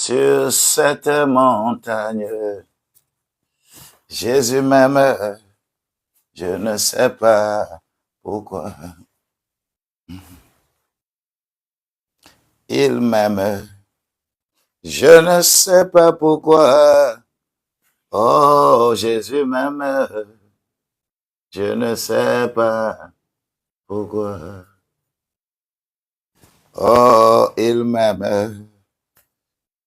Sur cette montagne, Jésus m'aime, je ne sais pas pourquoi. Il m'aime, je ne sais pas pourquoi. Oh, Jésus m'aime, je ne sais pas pourquoi. Oh, il m'aime,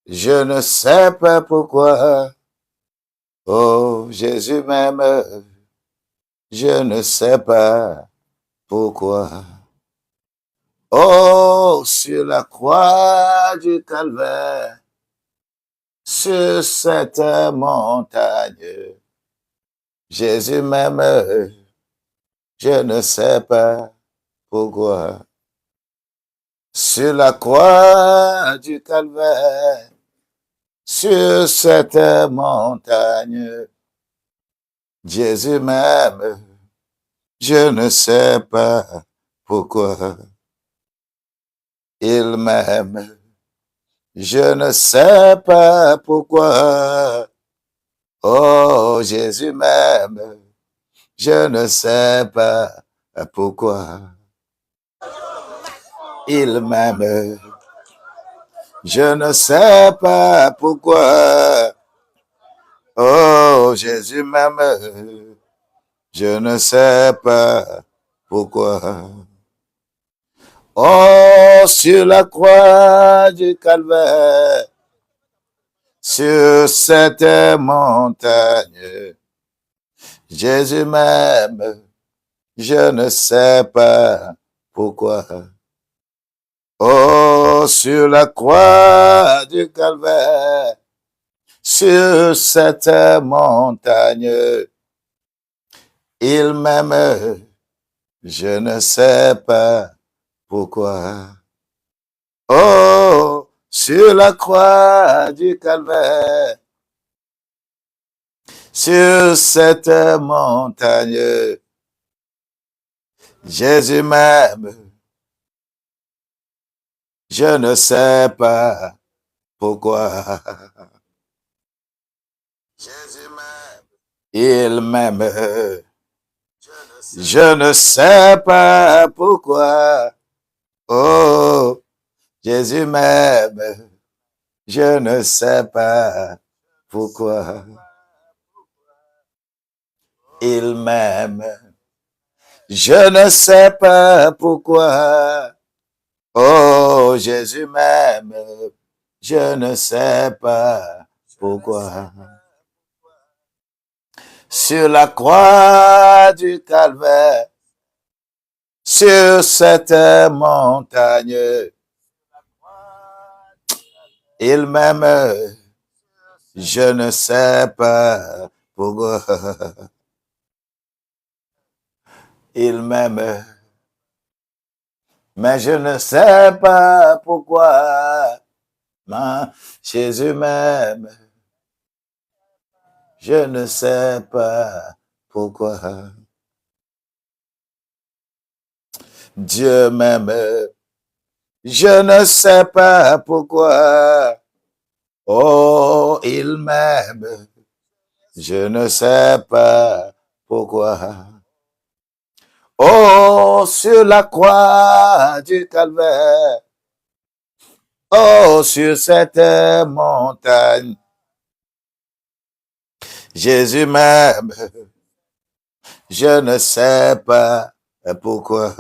je ne sais pas pourquoi. Oh, Jésus m'aime, je ne sais pas pourquoi. Oh, sur la croix du Calvaire, sur cette montagne, Jésus m'aime, je ne sais pas pourquoi. Sur la croix du Calvaire, sur cette montagne, Jésus m'aime, je ne sais pas pourquoi. Il m'aime, je ne sais pas pourquoi. Oh, Jésus m'aime, je ne sais pas pourquoi. Il m'aime, je ne sais pas pourquoi. Oh, Jésus m'aime, je ne sais pas pourquoi. Oh, sur la croix du Calvaire, sur cette montagne, Jésus m'aime, je ne sais pas pourquoi. Oh, sur la croix du Calvaire, sur cette montagne, il m'aime, je ne sais pas pourquoi. Oh, sur la croix du Calvaire, sur cette montagne, Jésus m'aime, je ne sais pas pourquoi. Jésus m'aime, il m'aime, je ne sais pas pourquoi. Oh, Jésus m'aime, je ne sais pas pourquoi. Il m'aime, je ne sais pas pourquoi. Oh, Jésus m'aime, je ne sais pas pourquoi. Sur la croix du Calvaire, sur cette montagne, il m'aime, je ne sais pas pourquoi. Il m'aime, mais je ne sais pas pourquoi. Jésus m'aime, je ne sais pas pourquoi. Dieu m'aime, je ne sais pas pourquoi. Oh, il m'aime, je ne sais pas pourquoi. Oh, sur la croix du Calvaire, oh, sur cette montagne, Jésus m'aime, je ne sais pas pourquoi.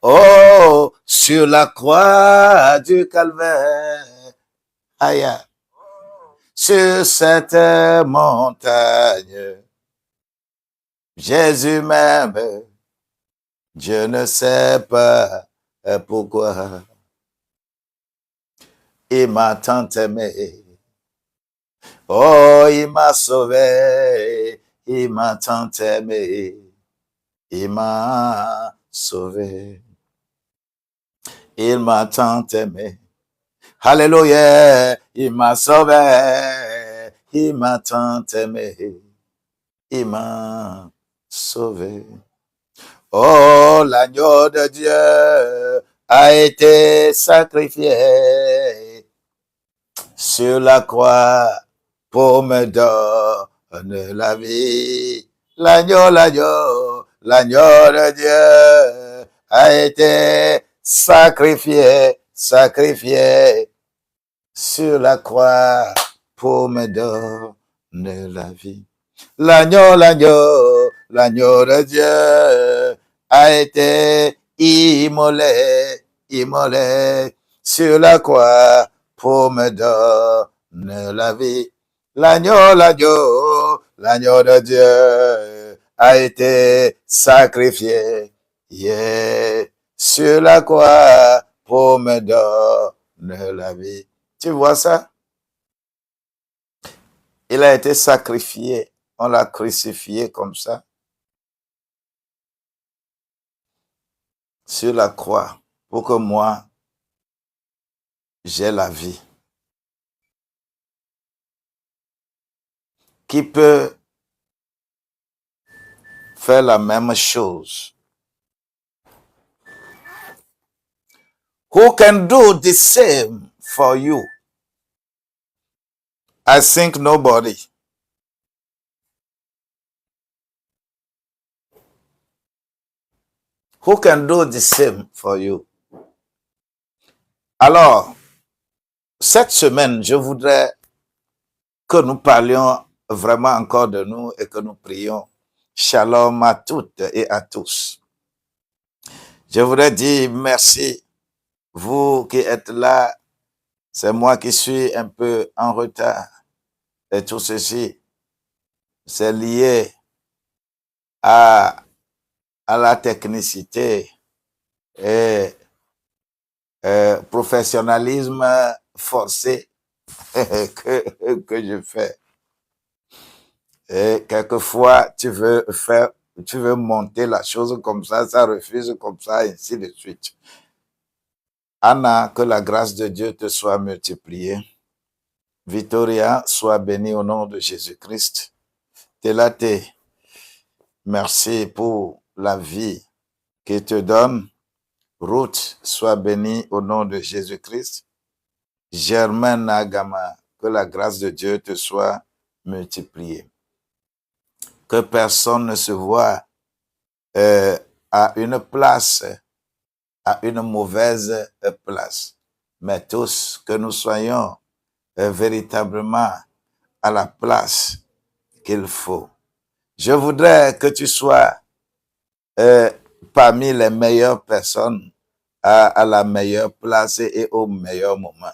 Oh, sur la croix du Calvaire, aïe, sur cette montagne, Jésus m'aime, je ne sais pas pourquoi. Il m'a tant aimé, oh, il m'a sauvé, il m'a tant aimé, il m'a sauvé, il m'a tant aimé. Alléluia, il m'a sauvé, il m'a tant aimé, il m'a sauvé. Oh, l'agneau de Dieu a été sacrifié sur la croix pour me donner la vie. L'agneau, l'agneau, l'agneau de Dieu a été sacrifié, sacrifié sur la croix pour me donner la vie. L'agneau, l'agneau, l'agneau de Dieu a été immolé, immolé sur la croix pour me donner la vie. L'agneau, l'agneau, l'agneau de Dieu a été sacrifié, yeah, sur la croix pour me donner la vie. Tu vois ça? Il a été sacrifié. On l'a crucifié comme ça sur la croix pour que moi, j'ai la vie. Qui peut faire la même chose? Who can do the same for you? I think nobody. Who can do the same for you? Alors, cette semaine, je voudrais que nous parlions vraiment encore de nous et que nous prions. Shalom à toutes et à tous. Je voudrais dire merci, vous qui êtes là. C'est moi qui suis un peu en retard. Et tout ceci, c'est lié à la technicité et professionnalisme forcé que je fais. Et quelquefois, tu veux monter la chose comme ça refuse comme ça, et ainsi de suite. Anna, que la grâce de Dieu te soit multipliée. Victoria, sois bénie au nom de Jésus-Christ. Télate, merci pour la vie qu'il te donne. Ruth, sois bénie au nom de Jésus-Christ. Germaine Nagama, que la grâce de Dieu te soit multipliée. Que personne ne se voit à une place, à une mauvaise place, mais tous que nous soyons véritablement à la place qu'il faut. Je voudrais que tu sois parmi les meilleures personnes à la meilleure place et au meilleur moment.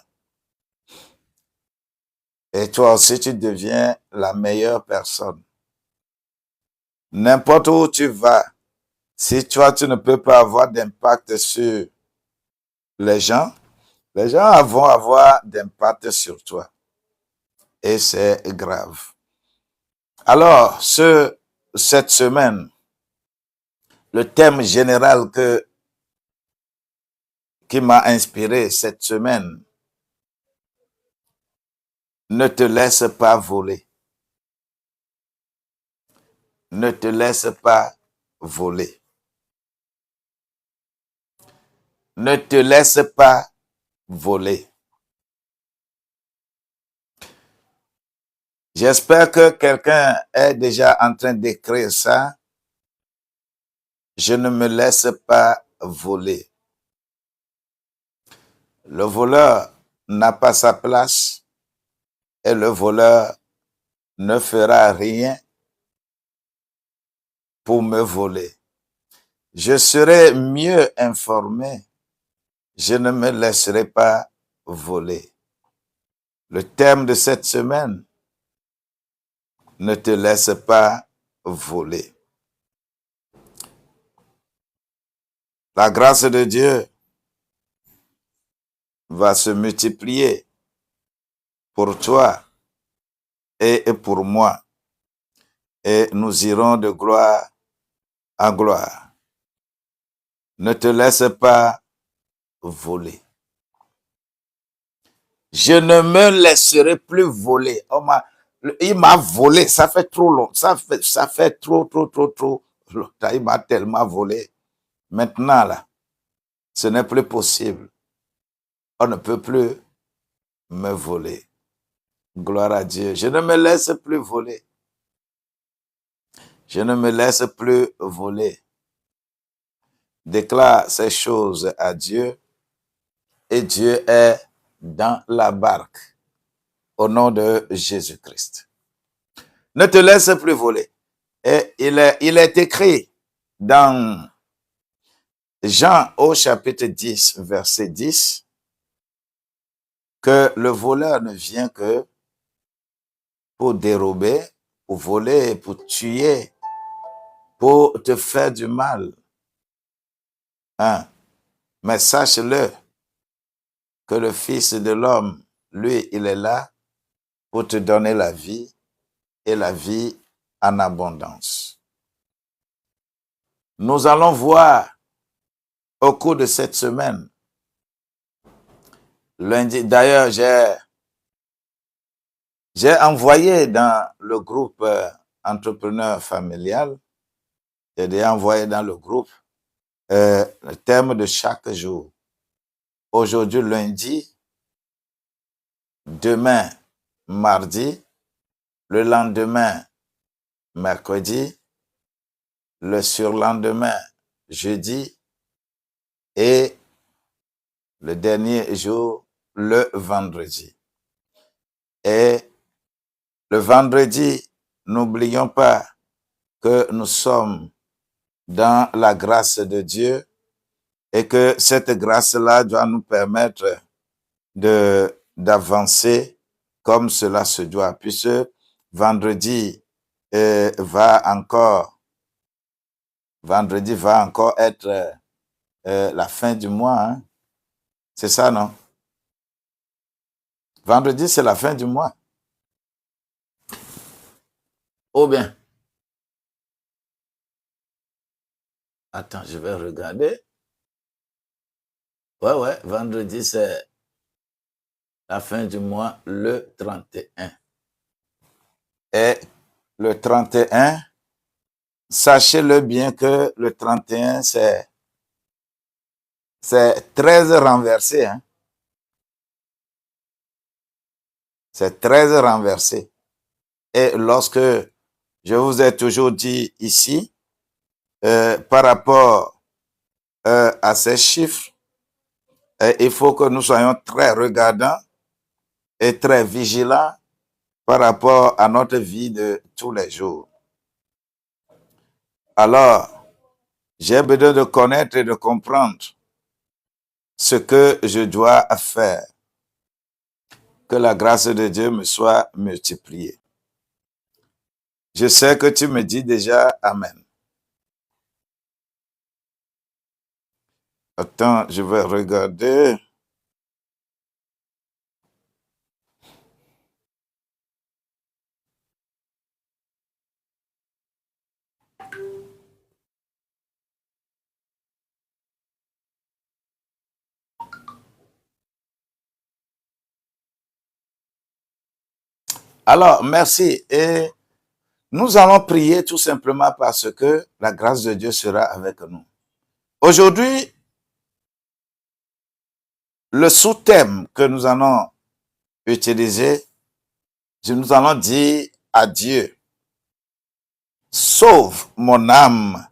Et toi aussi, tu deviens la meilleure personne. N'importe où tu vas, si toi, tu ne peux pas avoir d'impact sur les gens vont avoir d'impact sur toi. Et c'est grave. Alors, cette semaine, le thème général qui m'a inspiré cette semaine, ne te laisse pas voler. Ne te laisse pas voler. Ne te laisse pas voler. J'espère que quelqu'un est déjà en train d'écrire ça. Je ne me laisse pas voler. Le voleur n'a pas sa place et le voleur ne fera rien pour me voler. Je serai mieux informé. Je ne me laisserai pas voler. Le thème de cette semaine, ne te laisse pas voler. La grâce de Dieu va se multiplier pour toi et pour moi. Et nous irons de gloire en gloire. Ne te laisse pas voler. Je ne me laisserai plus voler. Il m'a volé, ça fait trop long. Ça fait trop longtemps. Il m'a tellement volé. Maintenant, là, ce n'est plus possible. On ne peut plus me voler. Gloire à Dieu. Je ne me laisse plus voler. Je ne me laisse plus voler. Déclare ces choses à Dieu et Dieu est dans la barque au nom de Jésus-Christ. Ne te laisse plus voler. Et il est écrit dans Jean au chapitre 10, verset 10, que le voleur ne vient que pour dérober, pour voler, pour tuer, pour te faire du mal. Hein? Mais sache-le que le Fils de l'homme, lui, il est là pour te donner la vie et la vie en abondance. Nous allons voir au cours de cette semaine, lundi, d'ailleurs, j'ai envoyé dans le groupe entrepreneur familial, j'ai déjà envoyé dans le groupe le thème de chaque jour. Aujourd'hui, lundi, demain, mardi, le lendemain, mercredi, le surlendemain, jeudi, et le dernier jour, le vendredi. Et le vendredi, n'oublions pas que nous sommes dans la grâce de Dieu et que cette grâce-là doit nous permettre d'avancer comme cela se doit. Puisque vendredi va encore être la fin du mois. Hein? C'est ça, non? Vendredi, c'est la fin du mois. Oh bien. Attends, je vais regarder. Ouais, vendredi, c'est la fin du mois, le 31. Et le 31, sachez-le bien que le 31, c'est 13 renversé. Hein? C'est 13 renversé. Et lorsque je vous ai toujours dit ici, par rapport à ces chiffres, il faut que nous soyons très regardants et très vigilants par rapport à notre vie de tous les jours. Alors, j'ai besoin de connaître et de comprendre ce que je dois faire. Que la grâce de Dieu me soit multipliée. Je sais que tu me dis déjà Amen. Attends, je vais regarder. Alors, merci. Et nous allons prier tout simplement parce que la grâce de Dieu sera avec nous. Aujourd'hui, le sous-thème que nous allons utiliser, nous allons dire à Dieu, sauve mon âme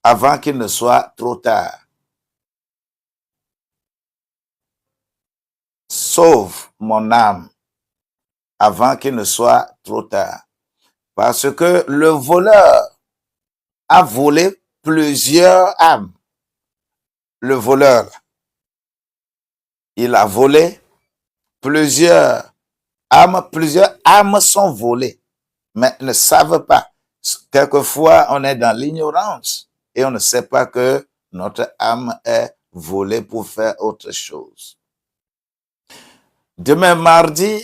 avant qu'il ne soit trop tard. Sauve mon âme avant qu'il ne soit trop tard. Parce que le voleur a volé plusieurs âmes. Le voleur, il a volé plusieurs âmes sont volées, mais ne savent pas. Quelquefois, on est dans l'ignorance et on ne sait pas que notre âme est volée pour faire autre chose. Demain mardi,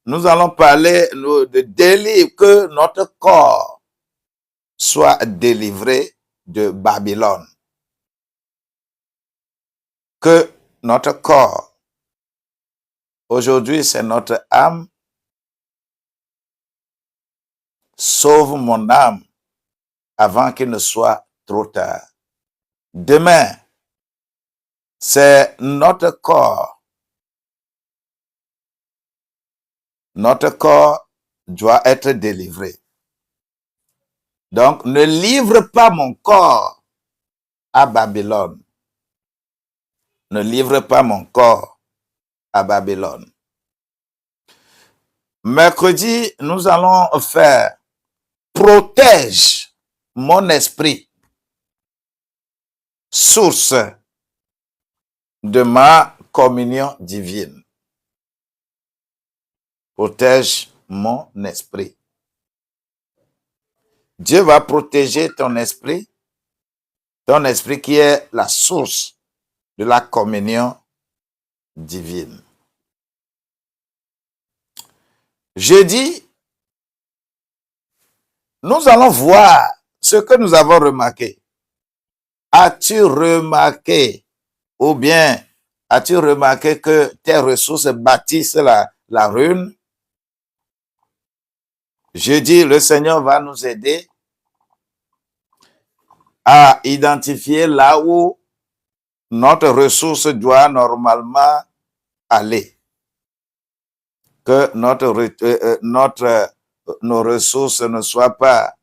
nous allons parler de délivrer, que notre corps soit délivré de Babylone. Que notre corps, aujourd'hui c'est notre âme, sauve mon âme avant qu'il ne soit trop tard. Demain, c'est notre corps. Notre corps doit être délivré. Donc, ne livre pas mon corps à Babylone. Ne livre pas mon corps à Babylone. Mercredi, nous allons faire protège mon esprit, source de ma communion divine. Protège mon esprit. Dieu va protéger ton esprit qui est la source de la communion divine. Jeudi, nous allons voir ce que nous avons remarqué. As-tu remarqué ou bien as-tu remarqué que tes ressources bâtissent la ruine? Jeudi, le Seigneur va nous aider à identifier là où notre ressource doit normalement aller. Que nos ressources ne soient pas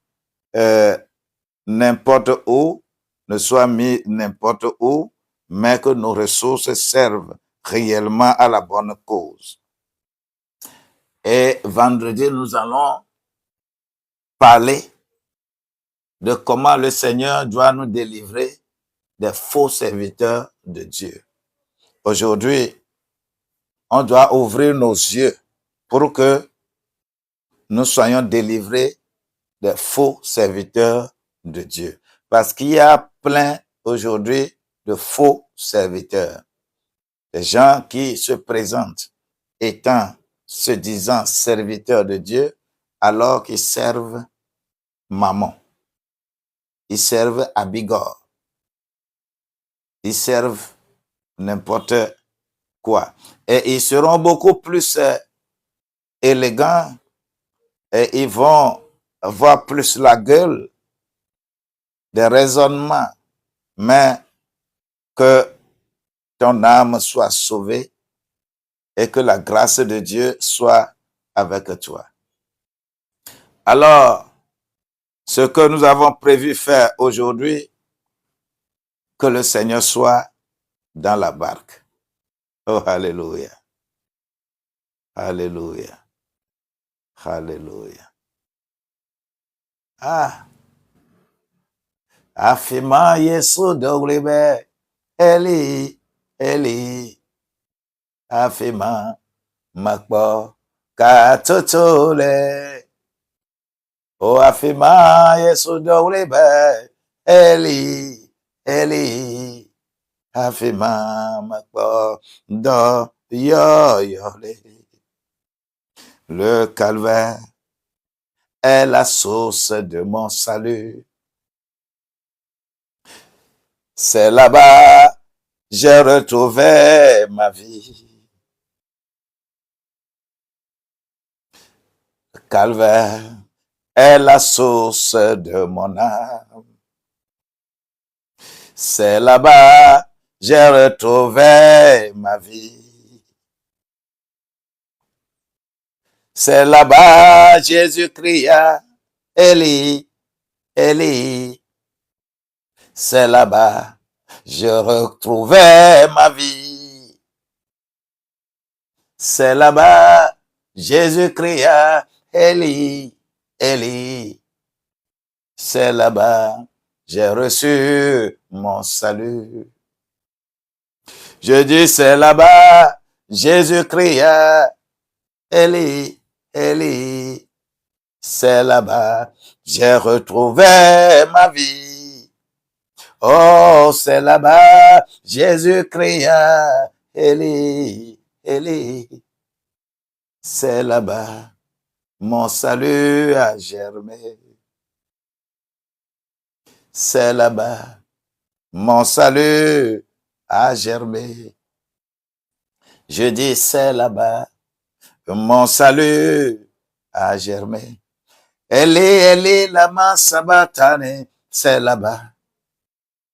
n'importe où, ne soient mises n'importe où, mais que nos ressources servent réellement à la bonne cause. Et vendredi, nous allons parler de comment le Seigneur doit nous délivrer des faux serviteurs de Dieu. Aujourd'hui, on doit ouvrir nos yeux pour que nous soyons délivrés des faux serviteurs de Dieu. Parce qu'il y a plein aujourd'hui de faux serviteurs. Des gens qui se présentent se disant serviteurs de Dieu, alors qu'ils servent Mammon. Ils servent Abigor. Ils servent n'importe quoi. Et ils seront beaucoup plus élégants et ils vont avoir plus la gueule des raisonnements, mais que ton âme soit sauvée et que la grâce de Dieu soit avec toi. Alors, ce que nous avons prévu faire aujourd'hui, que le Seigneur soit dans la barque. Oh, alléluia. Alléluia. Alléluia. Ah. Afima Yesu dogribe. Eli. Eli. Afima makbo katotole. Oh, afima Yesu dogribe. Eli. Eli. Afima makbo do yo-yole. Le calvaire est la source de mon salut. C'est là-bas, j'ai retrouvé ma vie. Le calvaire est la source de mon âme. C'est là-bas, j'ai retrouvé ma vie. C'est là-bas, Jésus cria, Élie, Élie. C'est là-bas, je retrouvais ma vie. C'est là-bas, Jésus cria, Élie, Élie. C'est là-bas, j'ai reçu mon salut. Je dis, c'est là-bas, Jésus cria, Élie, Élie. C'est là-bas, j'ai retrouvé ma vie. Oh, c'est là-bas, Jésus cria, Élie, Élie. C'est là-bas, mon salut a germé. C'est là-bas, mon salut a germé. Je dis, c'est là-bas, mon salut a germé. Eli, lama sabachthani, c'est là-bas.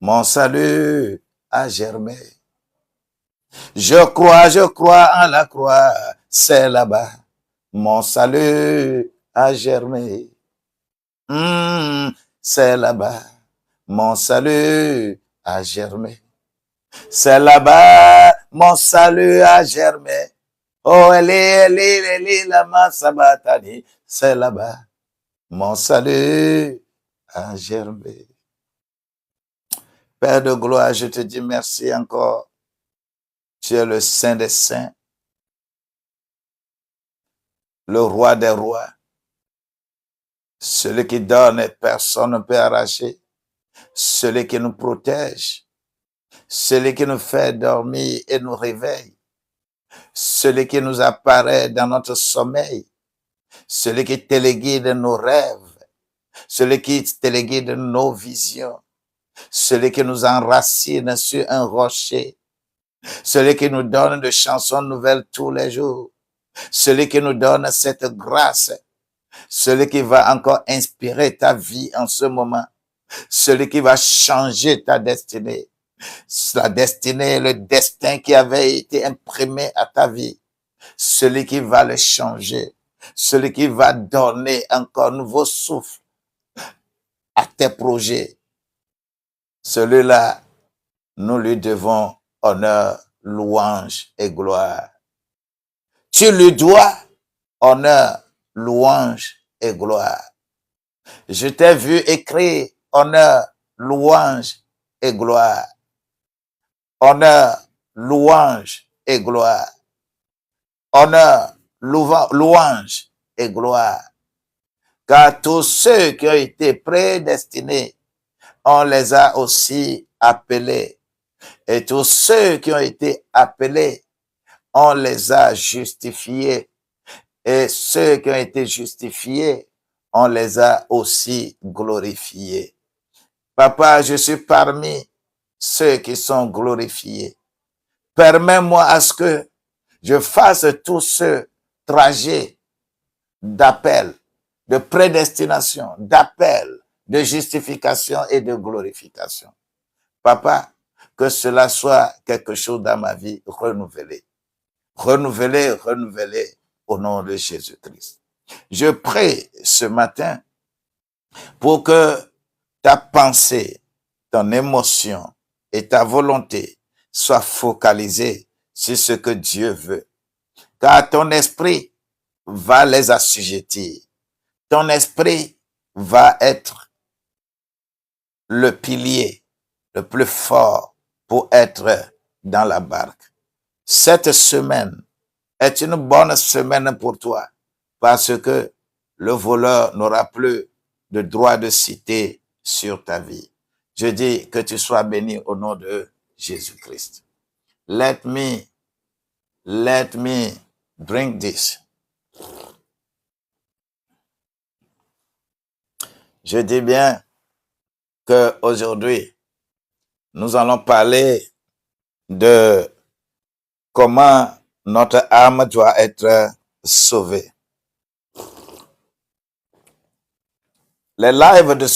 Mon salut a germé. Je crois en la croix, c'est là-bas. mon salut a germé. C'est là-bas, mon salut a germé. C'est là-bas, mon salut a germé. Oh, Eli, lama sabachthani. C'est là-bas, mon salut a germé. Père de gloire, je te dis merci encore. Tu es le Saint des Saints, le Roi des Rois, celui qui donne et personne ne peut arracher, celui qui nous protège, celui qui nous fait dormir et nous réveille, celui qui nous apparaît dans notre sommeil, celui qui téléguide nos rêves, celui qui téléguide nos visions, celui qui nous enracine sur un rocher, celui qui nous donne de chansons nouvelles tous les jours, celui qui nous donne cette grâce, celui qui va encore inspirer ta vie en ce moment, celui qui va changer ta destinée, la destinée, le destin qui avait été imprimé à ta vie, celui qui va le changer, celui qui va donner encore nouveau souffle à tes projets. Celui-là, nous lui devons honneur, louange et gloire. Tu lui dois honneur, louange et gloire. Je t'ai vu écrire honneur, louange et gloire. Honneur, louange et gloire. Honneur, louange et gloire. Car tous ceux qui ont été prédestinés, on les a aussi appelés. Et tous ceux qui ont été appelés, on les a justifiés. Et ceux qui ont été justifiés, on les a aussi glorifiés. Papa, je suis parmi ceux qui sont glorifiés. Permets-moi à ce que je fasse tout ce trajet d'appel, de prédestination, d'appel, de justification et de glorification. Papa, que cela soit quelque chose dans ma vie renouvelé. Renouvelé, renouvelé au nom de Jésus-Christ. Je prie ce matin pour que ta pensée, ton émotion et ta volonté soient focalisées sur ce que Dieu veut. Car ton esprit va les assujettir. Ton esprit va être le pilier le plus fort pour être dans la barque. Cette semaine est une bonne semaine pour toi parce que le voleur n'aura plus de droit de cité sur ta vie. Je dis que tu sois béni au nom de Jésus-Christ. Let me drink this. Je dis bien que aujourd'hui, nous allons parler de comment notre âme doit être sauvée. Les lives de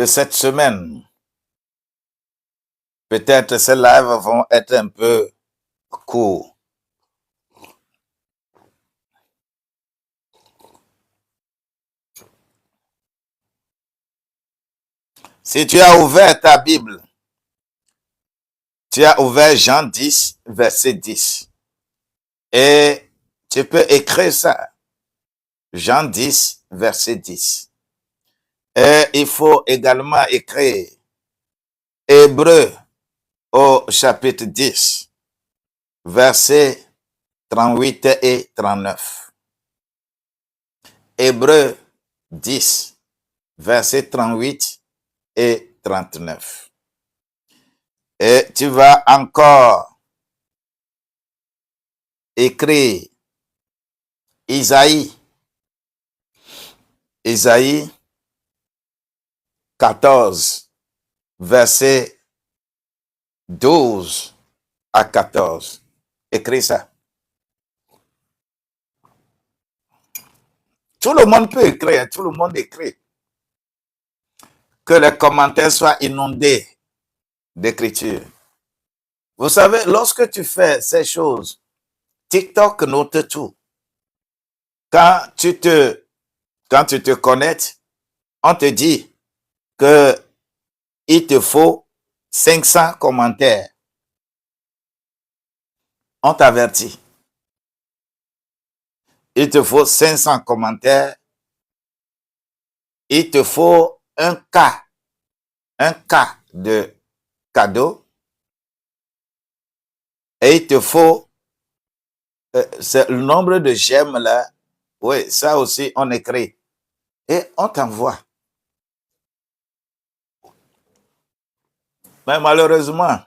cette semaine, peut-être ces lives vont être un peu courts. Si tu as ouvert ta Bible, tu as ouvert Jean 10, verset 10. Et tu peux écrire ça. Jean 10, verset 10. Et il faut également écrire Hébreux au chapitre 10, versets 38 et 39. Hébreux 10, versets 38 et 39. Et tu vas encore écrire Isaïe 14, versets 12 à 14. Écris ça. Tout le monde peut écrire, tout le monde écrit. Que les commentaires soient inondés d'écriture. Vous savez, lorsque tu fais ces choses, TikTok note tout. Quand tu te connectes, on te dit que il te faut 500 commentaires. On t'avertit. Il te faut 500 commentaires. Il te faut un cas de cadeau. Et il te faut c'est le nombre de j'aime là. Oui, ça aussi, on écrit. Et on t'envoie. Mais malheureusement,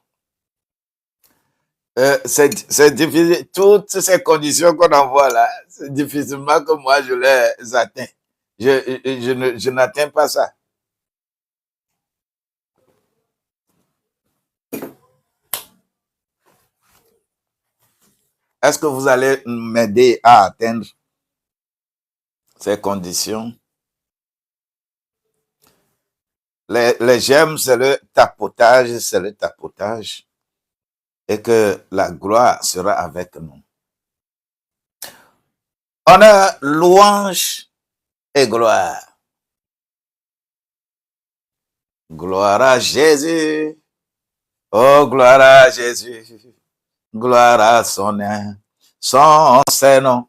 c'est difficile. Toutes ces conditions qu'on envoie là, c'est difficilement que moi je les atteins. Je n'atteins pas ça. Est-ce que vous allez m'aider à atteindre ces conditions? Les j'aime, c'est le tapotage, et que la gloire sera avec nous. Honneur, louange et gloire. Gloire à Jésus. Oh, gloire à Jésus. Gloire à son nom. Son Saint-Nom.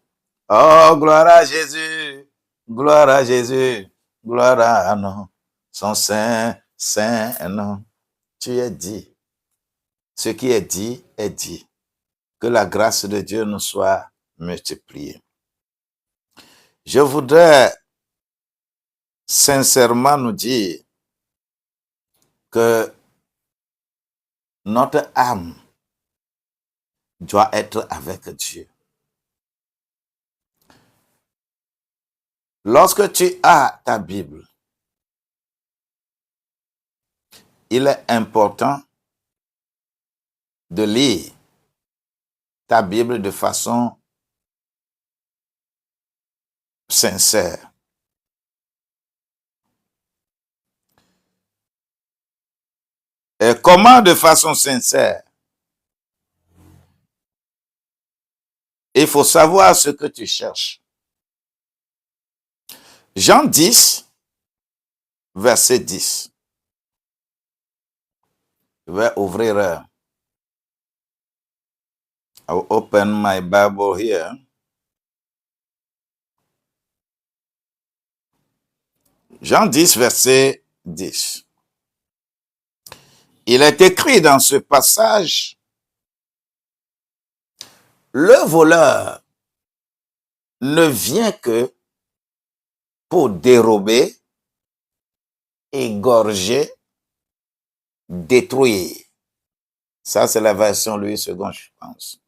Oh, gloire à Jésus. Gloire à Jésus. Gloire à non. Son Saint-Nom. Tu es dit. Ce qui est dit est dit. Que la grâce de Dieu nous soit multipliée. Je voudrais sincèrement nous dire que notre âme doit être avec Dieu. Lorsque tu as ta Bible, il est important de lire ta Bible de façon sincère. Et comment de façon sincère? Il faut savoir ce que tu cherches. Jean 10, verset 10. Je vais ouvrir. I'll open my Bible here. Jean 10, verset 10. Il est écrit dans ce passage, le voleur ne vient que pour dérober, égorger, détruire. Ça, c'est la version Louis II, je pense.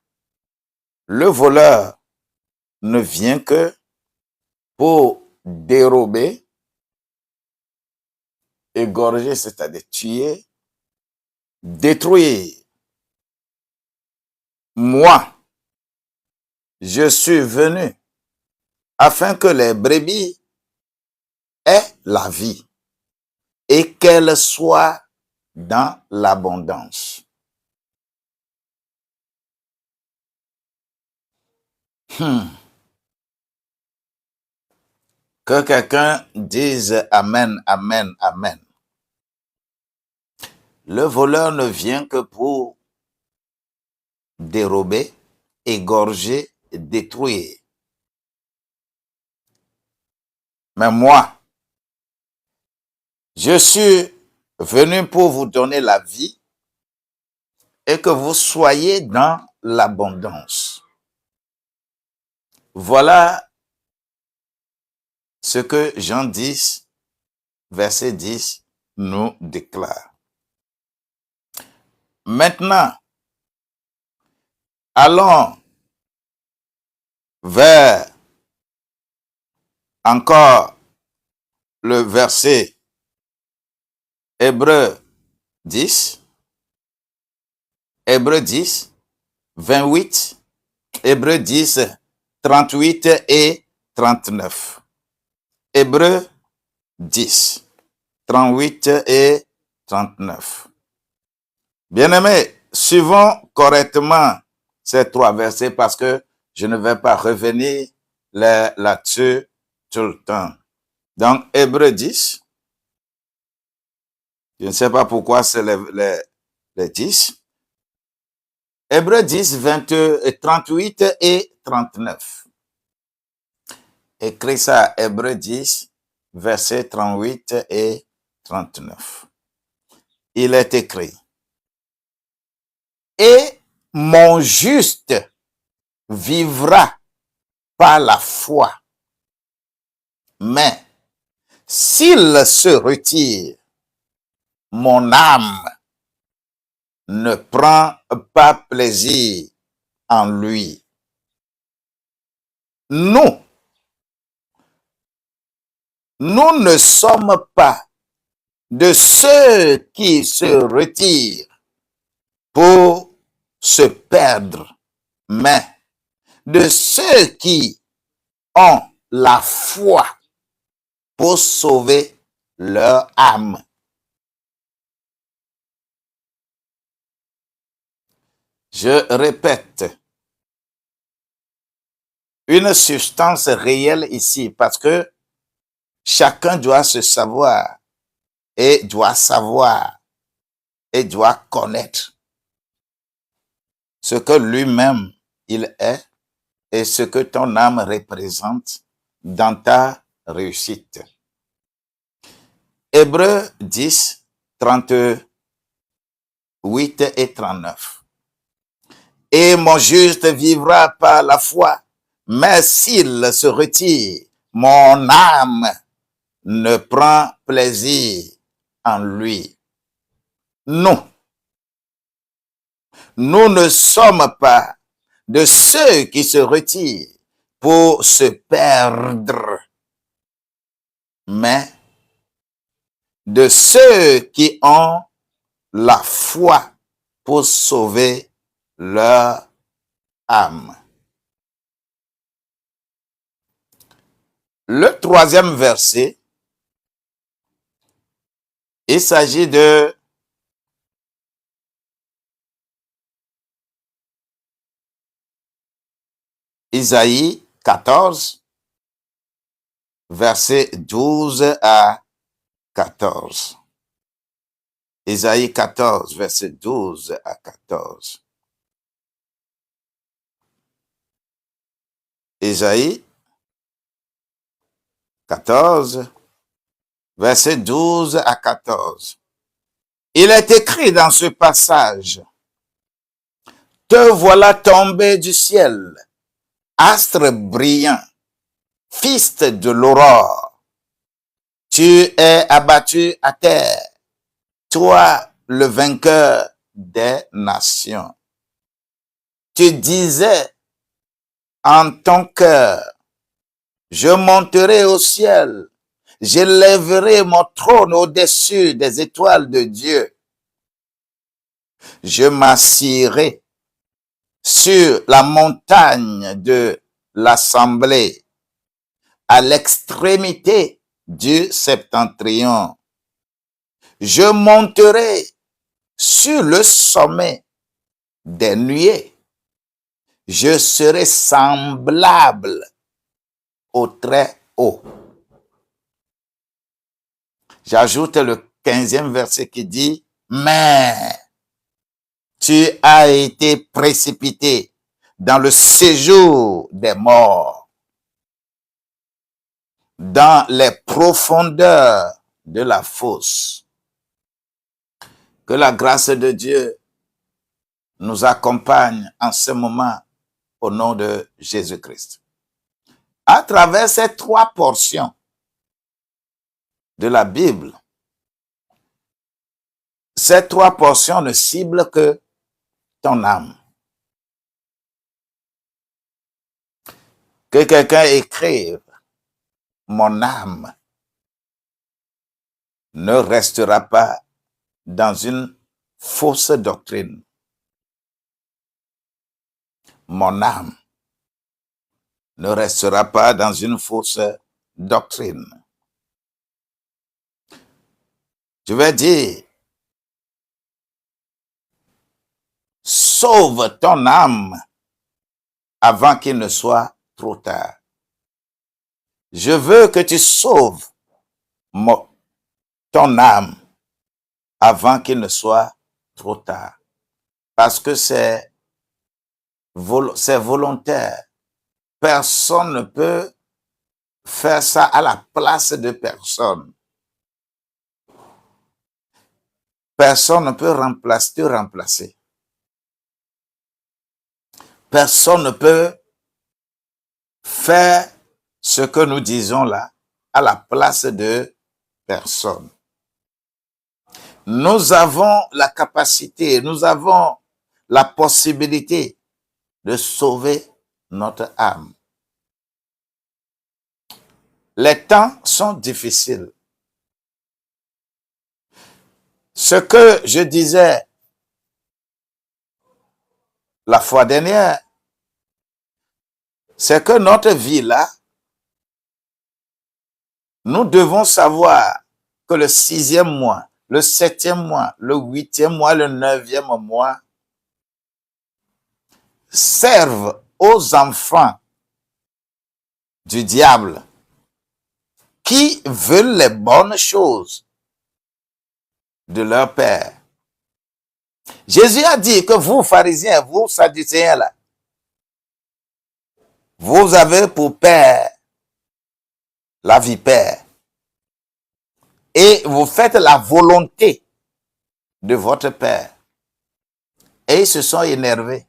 Le voleur ne vient que pour dérober, égorger, c'est-à-dire tuer, détruire. Moi, je suis venu afin que les brebis aient la vie et qu'elles soient dans l'abondance. Que quelqu'un dise Amen, Amen, Amen. Le voleur ne vient que pour dérober, égorger, détruire. Mais moi, je suis venu pour vous donner la vie et que vous soyez dans l'abondance. Voilà ce que Jean 10, verset 10, nous déclare. Maintenant, allons vers encore le verset Hébreux 10, 28, Hébreux 10, 38 et 39. Hébreux 10, 38 et 39. Bien-aimés, suivons correctement ces 3 versets parce que je ne vais pas revenir là-dessus tout le temps. Donc, Hébreux 10, je ne sais pas pourquoi c'est les 10. Hébreux 10, 38 et 39. Écris ça, Hébreux 10, versets 38 et 39. Il est écrit: et mon juste vivra par la foi. Mais s'il se retire, mon âme ne prend pas plaisir en lui. Nous ne sommes pas de ceux qui se retirent pour se perdre, mais de ceux qui ont la foi pour sauver leur âme. Je répète, une substance réelle ici, parce que chacun doit se savoir et doit savoir et doit connaître ce que lui-même il est et ce que ton âme représente dans ta réussite. Hébreux 10, 38 et 39. Et mon juste vivra par la foi, mais s'il se retire, mon âme ne prend plaisir en lui. Nous ne sommes pas de ceux qui se retirent pour se perdre, mais de ceux qui ont la foi pour sauver leur âme. Le 3e verset, il s'agit de Isaïe 14, versets 12 à 14. Isaïe 14, versets 12 à 14. Isaïe 14, versets 12 à 14. Il est écrit dans ce passage: te voilà tombé du ciel, astre brillant, fils de l'aurore. Tu es abattu à terre, toi le vainqueur des nations. Tu disais en ton cœur: je monterai au ciel, j'élèverai mon trône au-dessus des étoiles de Dieu. Je m'assirai sur la montagne de l'assemblée, à l'extrémité du septentrion. Je monterai sur le sommet des nuées. Je serai semblable au Très-Haut. J'ajoute le 15e verset qui dit: mais tu as été précipité dans le séjour des morts, dans les profondeurs de la fosse. Que la grâce de Dieu nous accompagne en ce moment au nom de Jésus-Christ. À travers ces 3 portions de la Bible, ces 3 portions ne ciblent que ton âme. Que quelqu'un écrive: mon âme ne restera pas dans une fausse doctrine. Mon âme ne restera pas dans une fausse doctrine. Je vais dire, sauve ton âme avant qu'il ne soit trop tard. Je veux que tu sauves ton âme avant qu'il ne soit trop tard. Parce que c'est volontaire. Personne ne peut faire ça à la place de personne. Personne ne peut te remplacer. Personne ne peut faire ce que nous disons là à la place de personne. Nous avons la capacité, nous avons la possibilité de sauver notre âme. Les temps sont difficiles. Ce que je disais la fois dernière, c'est que notre vie là, nous devons savoir que le 6e mois, le 7e mois, le 8e mois, le 9e mois servent aux enfants du diable qui veulent les bonnes choses de leur père. Jésus a dit que vous, pharisiens, vous, sadducéens là, vous avez pour père la vipère et vous faites la volonté de votre père. Et ils se sont énervés.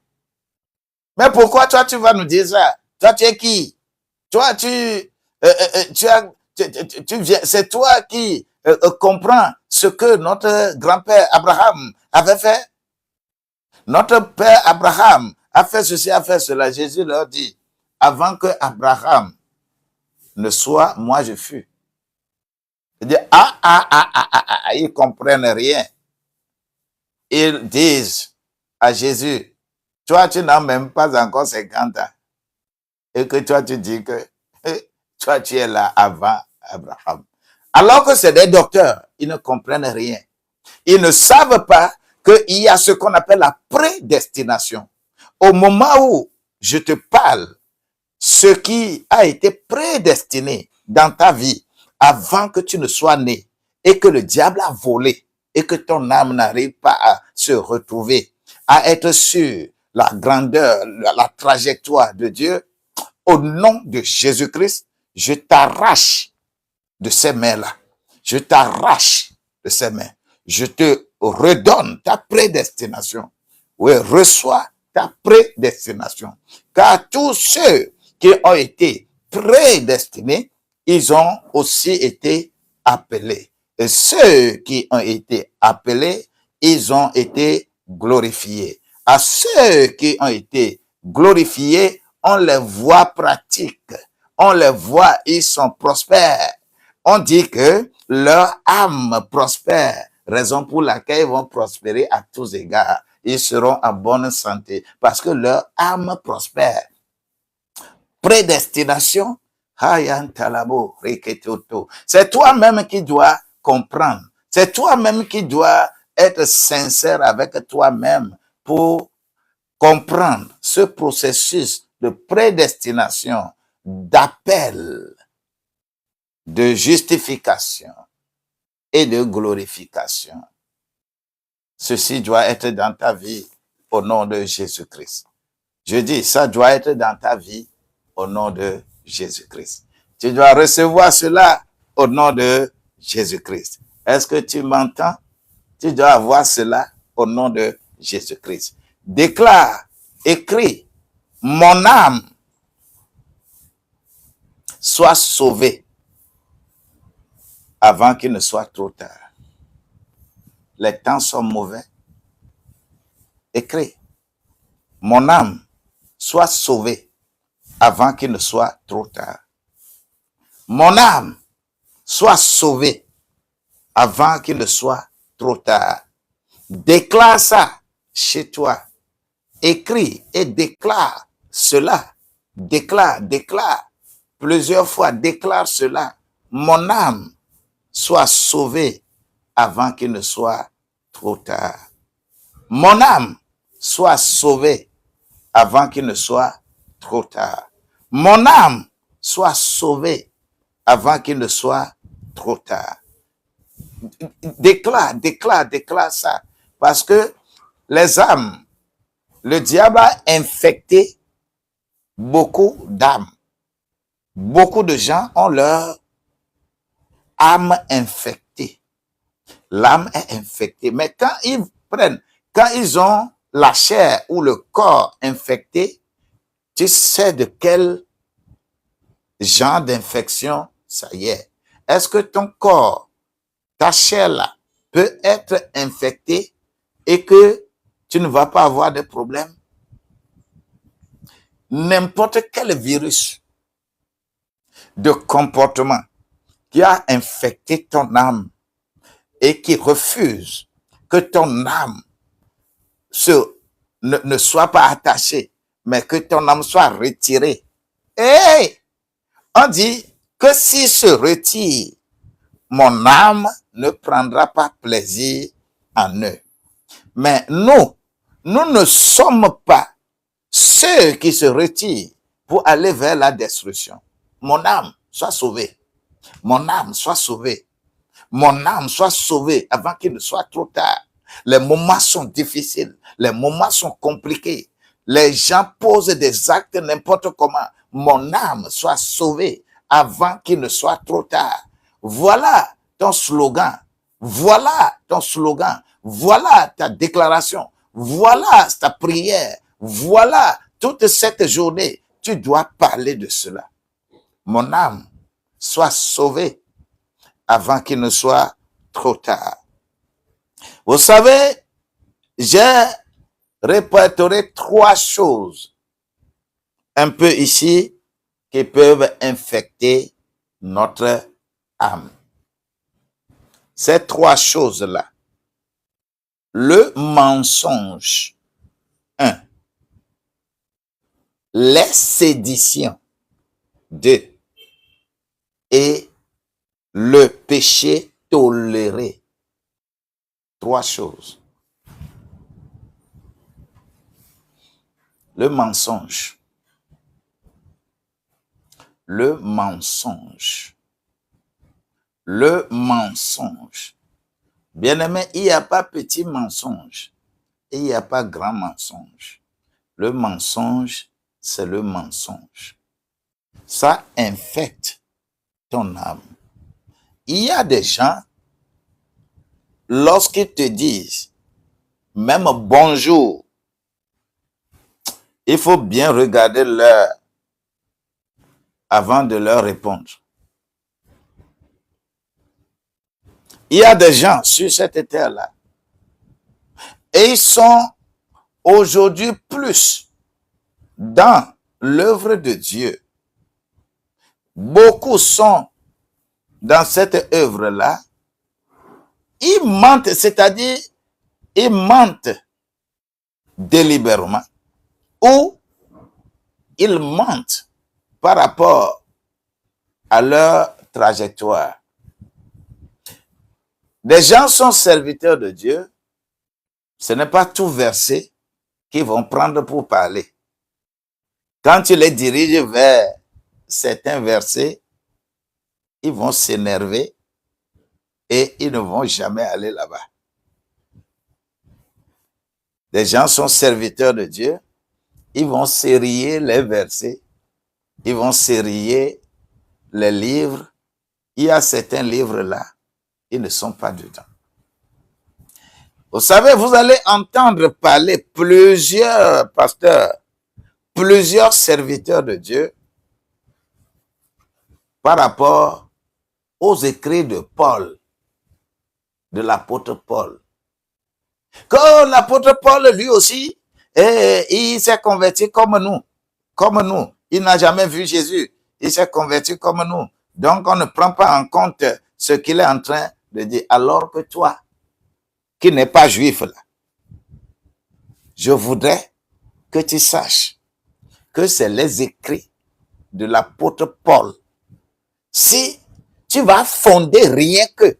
Mais pourquoi toi tu vas nous dire ça? Toi tu es qui? Toi tu viens, c'est toi qui comprends ce que notre grand-père Abraham avait fait. Notre père Abraham a fait ceci, a fait cela. Jésus leur dit, avant que Abraham ne soit, moi je fus. Il dit, ils comprennent rien. Ils disent à Jésus, toi tu n'as même pas encore 50 ans. Et que toi tu dis que toi tu es là avant Abraham. Alors que c'est des docteurs, ils ne comprennent rien. Ils ne savent pas qu'il y a ce qu'on appelle la prédestination. Au moment où je te parle, ce qui a été prédestiné dans ta vie avant que tu ne sois né et que le diable a volé et que ton âme n'arrive pas à se retrouver, à être sur la grandeur, la trajectoire de Dieu, au nom de Jésus-Christ, je t'arrache de ces mains-là. Je t'arrache de ces mains. Je te redonne ta prédestination. Oui, reçois ta prédestination. Car tous ceux qui ont été prédestinés, ils ont aussi été appelés. Et ceux qui ont été appelés, ils ont été glorifiés. À ceux qui ont été glorifiés, on les voit pratiques. On les voit, ils sont prospères. On dit que leur âme prospère, raison pour laquelle ils vont prospérer à tous égards. Ils seront en bonne santé parce que leur âme prospère. Prédestination, c'est toi-même qui dois comprendre. C'est toi-même qui dois être sincère avec toi-même pour comprendre ce processus de prédestination, d'appel, de justification et de glorification. Ceci doit être dans ta vie au nom de Jésus-Christ. Je dis, ça doit être dans ta vie au nom de Jésus-Christ. Tu dois recevoir cela au nom de Jésus-Christ. Est-ce que tu m'entends? Tu dois avoir cela au nom de Jésus-Christ. Déclare, écris, mon âme soit sauvée avant qu'il ne soit trop tard. Les temps sont mauvais. Écris, mon âme soit sauvée avant qu'il ne soit trop tard. Mon âme soit sauvée avant qu'il ne soit trop tard. Déclare ça chez toi. Écris et déclare cela. Déclare. Plusieurs fois, déclare cela. Mon âme soit sauvée avant qu'il ne soit trop tard. Mon âme sois sauvé avant qu'il ne soit trop tard. Mon âme, sois sauvée avant qu'il ne soit trop tard. Déclare ça. Parce que les âmes, le diable a infecté beaucoup d'âmes. Beaucoup de gens ont leur âme infectée. L'âme est infectée. Mais quand ils ont la chair ou le corps infecté, tu sais de quel genre d'infection ça y est. Est-ce que ton corps, ta chair là, peut être infectée et que tu ne vas pas avoir de problème? N'importe quel virus de comportement qui a infecté ton âme et qui refuse que ton âme ne soit pas attachée, mais que ton âme soit retirée. Et on dit que s'il se retire, mon âme ne prendra pas plaisir en eux. Mais nous ne sommes pas ceux qui se retirent pour aller vers la destruction. Mon âme, sois sauvée. Mon âme, sois sauvée. Mon âme, sois sauvée avant qu'il ne soit trop tard. Les moments sont difficiles. Les moments sont compliqués. Les gens posent des actes n'importe comment. Mon âme, sois sauvée avant qu'il ne soit trop tard. Voilà ton slogan. Voilà ton slogan. Voilà ta déclaration. Voilà ta prière. Voilà toute cette journée. Tu dois parler de cela. Mon âme, sois sauvée avant qu'il ne soit trop tard. Vous savez, j'ai répertorié 3 choses un peu ici qui peuvent infecter notre âme. Ces 3 choses-là. Le mensonge. 1. Les séditions. 2. Et le péché toléré. 3 choses. Le mensonge. Le mensonge. Le mensonge. Bien-aimé, il n'y a pas petit mensonge et il n'y a pas grand mensonge. Le mensonge, c'est le mensonge. Ça infecte ton âme. Il y a des gens, lorsqu'ils te disent même bonjour, il faut bien regarder l'heure avant de leur répondre. Il y a des gens sur cette terre-là et ils sont aujourd'hui plus dans l'œuvre de Dieu. Beaucoup sont dans cette œuvre-là. Ils mentent, c'est-à-dire ils mentent délibérément ou ils mentent par rapport à leur trajectoire. Des gens sont serviteurs de Dieu. Ce n'est pas tout verset qu'ils vont prendre pour parler. Quand tu les diriges vers certains versets, ils vont s'énerver et ils ne vont jamais aller là-bas. Des gens sont serviteurs de Dieu, ils vont sérier les versets, ils vont sérier les livres. Il y a certains livres-là, ils ne sont pas dedans. Vous savez, vous allez entendre parler plusieurs pasteurs, plusieurs serviteurs de Dieu par rapport aux écrits de Paul, de l'apôtre Paul. Quand l'apôtre Paul, lui aussi, il s'est converti comme nous. Il n'a jamais vu Jésus. Il s'est converti comme nous. Donc, on ne prend pas en compte ce qu'il est en train de dire. Alors que toi, qui n'es pas juif là, je voudrais que tu saches que c'est les écrits de l'apôtre Paul. Si tu vas fonder rien que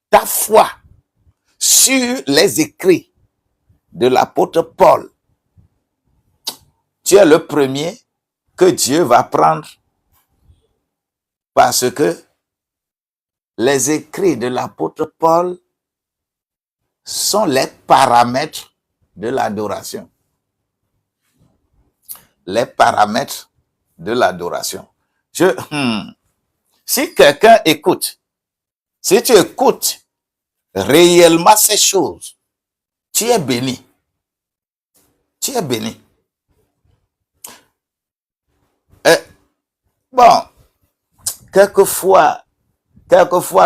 ta foi sur les écrits de l'apôtre Paul, tu es le premier que Dieu va prendre parce que les écrits de l'apôtre Paul sont les paramètres de l'adoration. Les paramètres de l'adoration. Si quelqu'un écoute, si tu écoutes réellement ces choses, tu es béni. Tu es béni. Bon, quelquefois,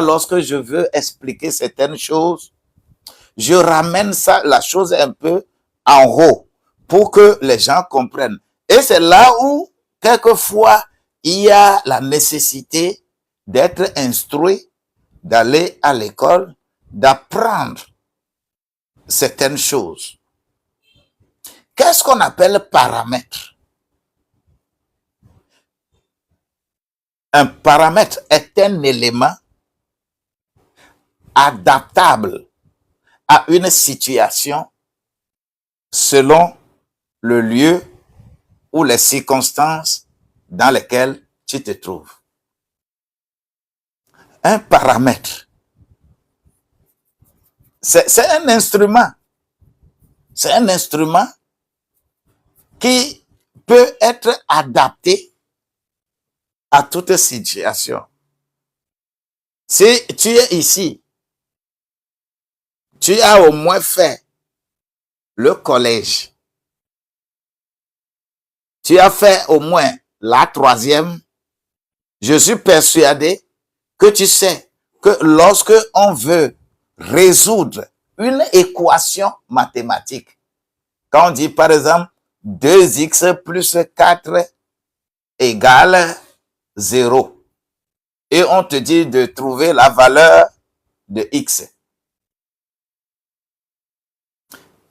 lorsque je veux expliquer certaines choses, je ramène ça, la chose un peu en haut pour que les gens comprennent. Et c'est là où, quelquefois, il y a la nécessité d'être instruit, d'aller à l'école, d'apprendre certaines choses. Qu'est-ce qu'on appelle paramètre? Un paramètre est un élément adaptable à une situation selon le lieu ou les circonstances dans lesquelles tu te trouves. Un paramètre, c'est un instrument. C'est un instrument qui peut être adapté à toute situation. Si tu es ici, tu as au moins fait le collège. Tu as fait au moins la 3e. Je suis persuadé que tu sais que lorsque on veut résoudre une équation mathématique, quand on dit par exemple 2x plus 4 égale 0, et on te dit de trouver la valeur de x,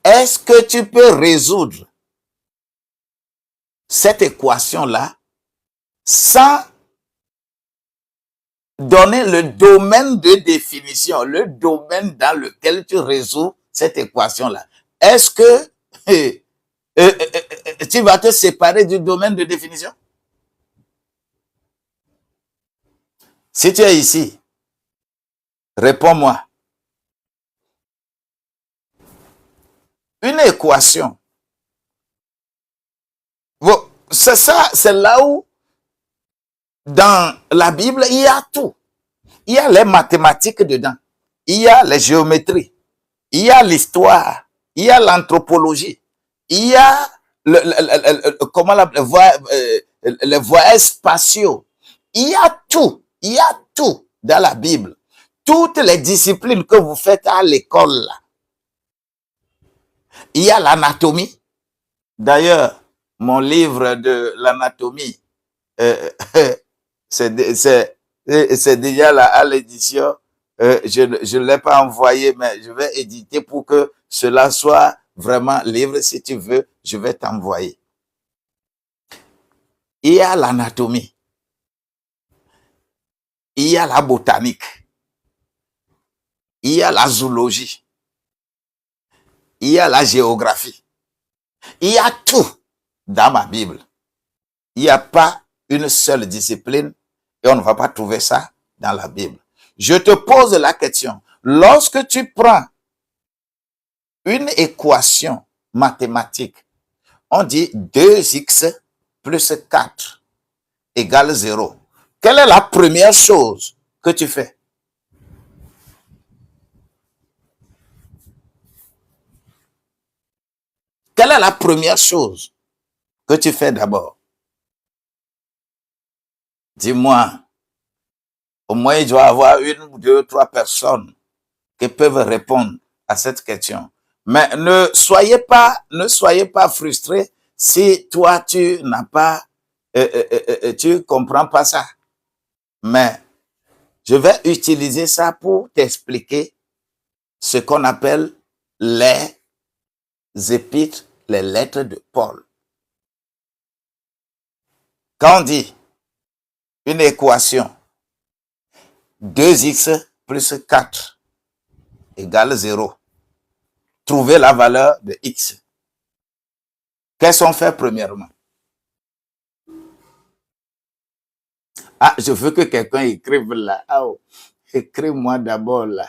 est-ce que tu peux résoudre cette équation-là sans donner le domaine de définition, le domaine dans lequel tu résous cette équation-là? Est-ce que tu vas te séparer du domaine de définition? Si tu es ici, réponds-moi. Une équation. Bon, c'est ça, c'est là où, dans la Bible, il y a tout. Il y a les mathématiques dedans. Il y a les géométries. Il y a l'histoire. Il y a l'anthropologie. Il y a les voyages spatiaux. Il y a tout. Il y a tout dans la Bible. Toutes les disciplines que vous faites à l'école, il y a l'anatomie. D'ailleurs, mon livre de l'anatomie, c'est déjà là à l'édition. Je ne l'ai pas envoyé, mais je vais éditer pour que cela soit vraiment libre. Si tu veux, je vais t'envoyer. Il y a l'anatomie. Il y a la botanique. Il y a la zoologie. Il y a la géographie. Il y a tout dans ma Bible. Il n'y a pas une seule discipline et on ne va pas trouver ça dans la Bible. Je te pose la question. Lorsque tu prends une équation mathématique, on dit 2x plus 4 égale 0. Quelle est la première chose que tu fais? Quelle est la première chose que tu fais d'abord? Dis-moi. Au moins, il doit y avoir 1, 2, 3 personnes qui peuvent répondre à cette question. Mais ne soyez pas frustrés si toi, tu n'as pas, tu comprends pas ça. Mais je vais utiliser ça pour t'expliquer ce qu'on appelle les épîtres, les lettres de Paul. Quand on dit une équation, 2x plus 4 égale 0. Trouver la valeur de x. Qu'est-ce qu'on fait premièrement? Ah, je veux que quelqu'un écrive là. Oh, écris-moi d'abord là.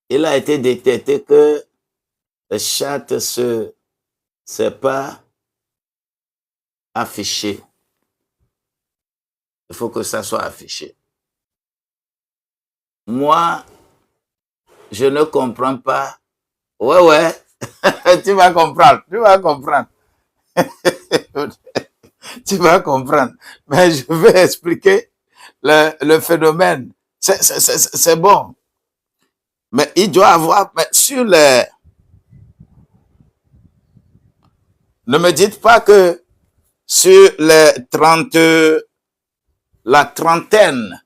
Il a été détecté que le chat c'est pas affiché. Il faut que ça soit affiché. Moi, je ne comprends pas. Ouais, ouais. Tu vas comprendre. Tu vas comprendre. Tu vas comprendre. Mais je vais expliquer le phénomène. C'est bon. Mais il doit avoir, mais sur les, ne me dites pas que sur les 30, la trentaine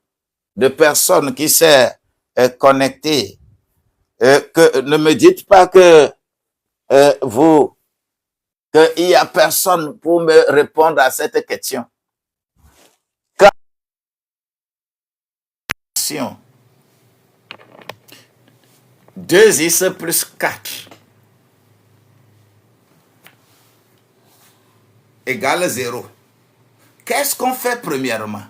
de personnes qui s'est connectées, que ne me dites pas que vous, qu'il n'y a personne pour me répondre à cette question. Question. 2x plus 4 égale 0. Qu'est-ce qu'on fait premièrement?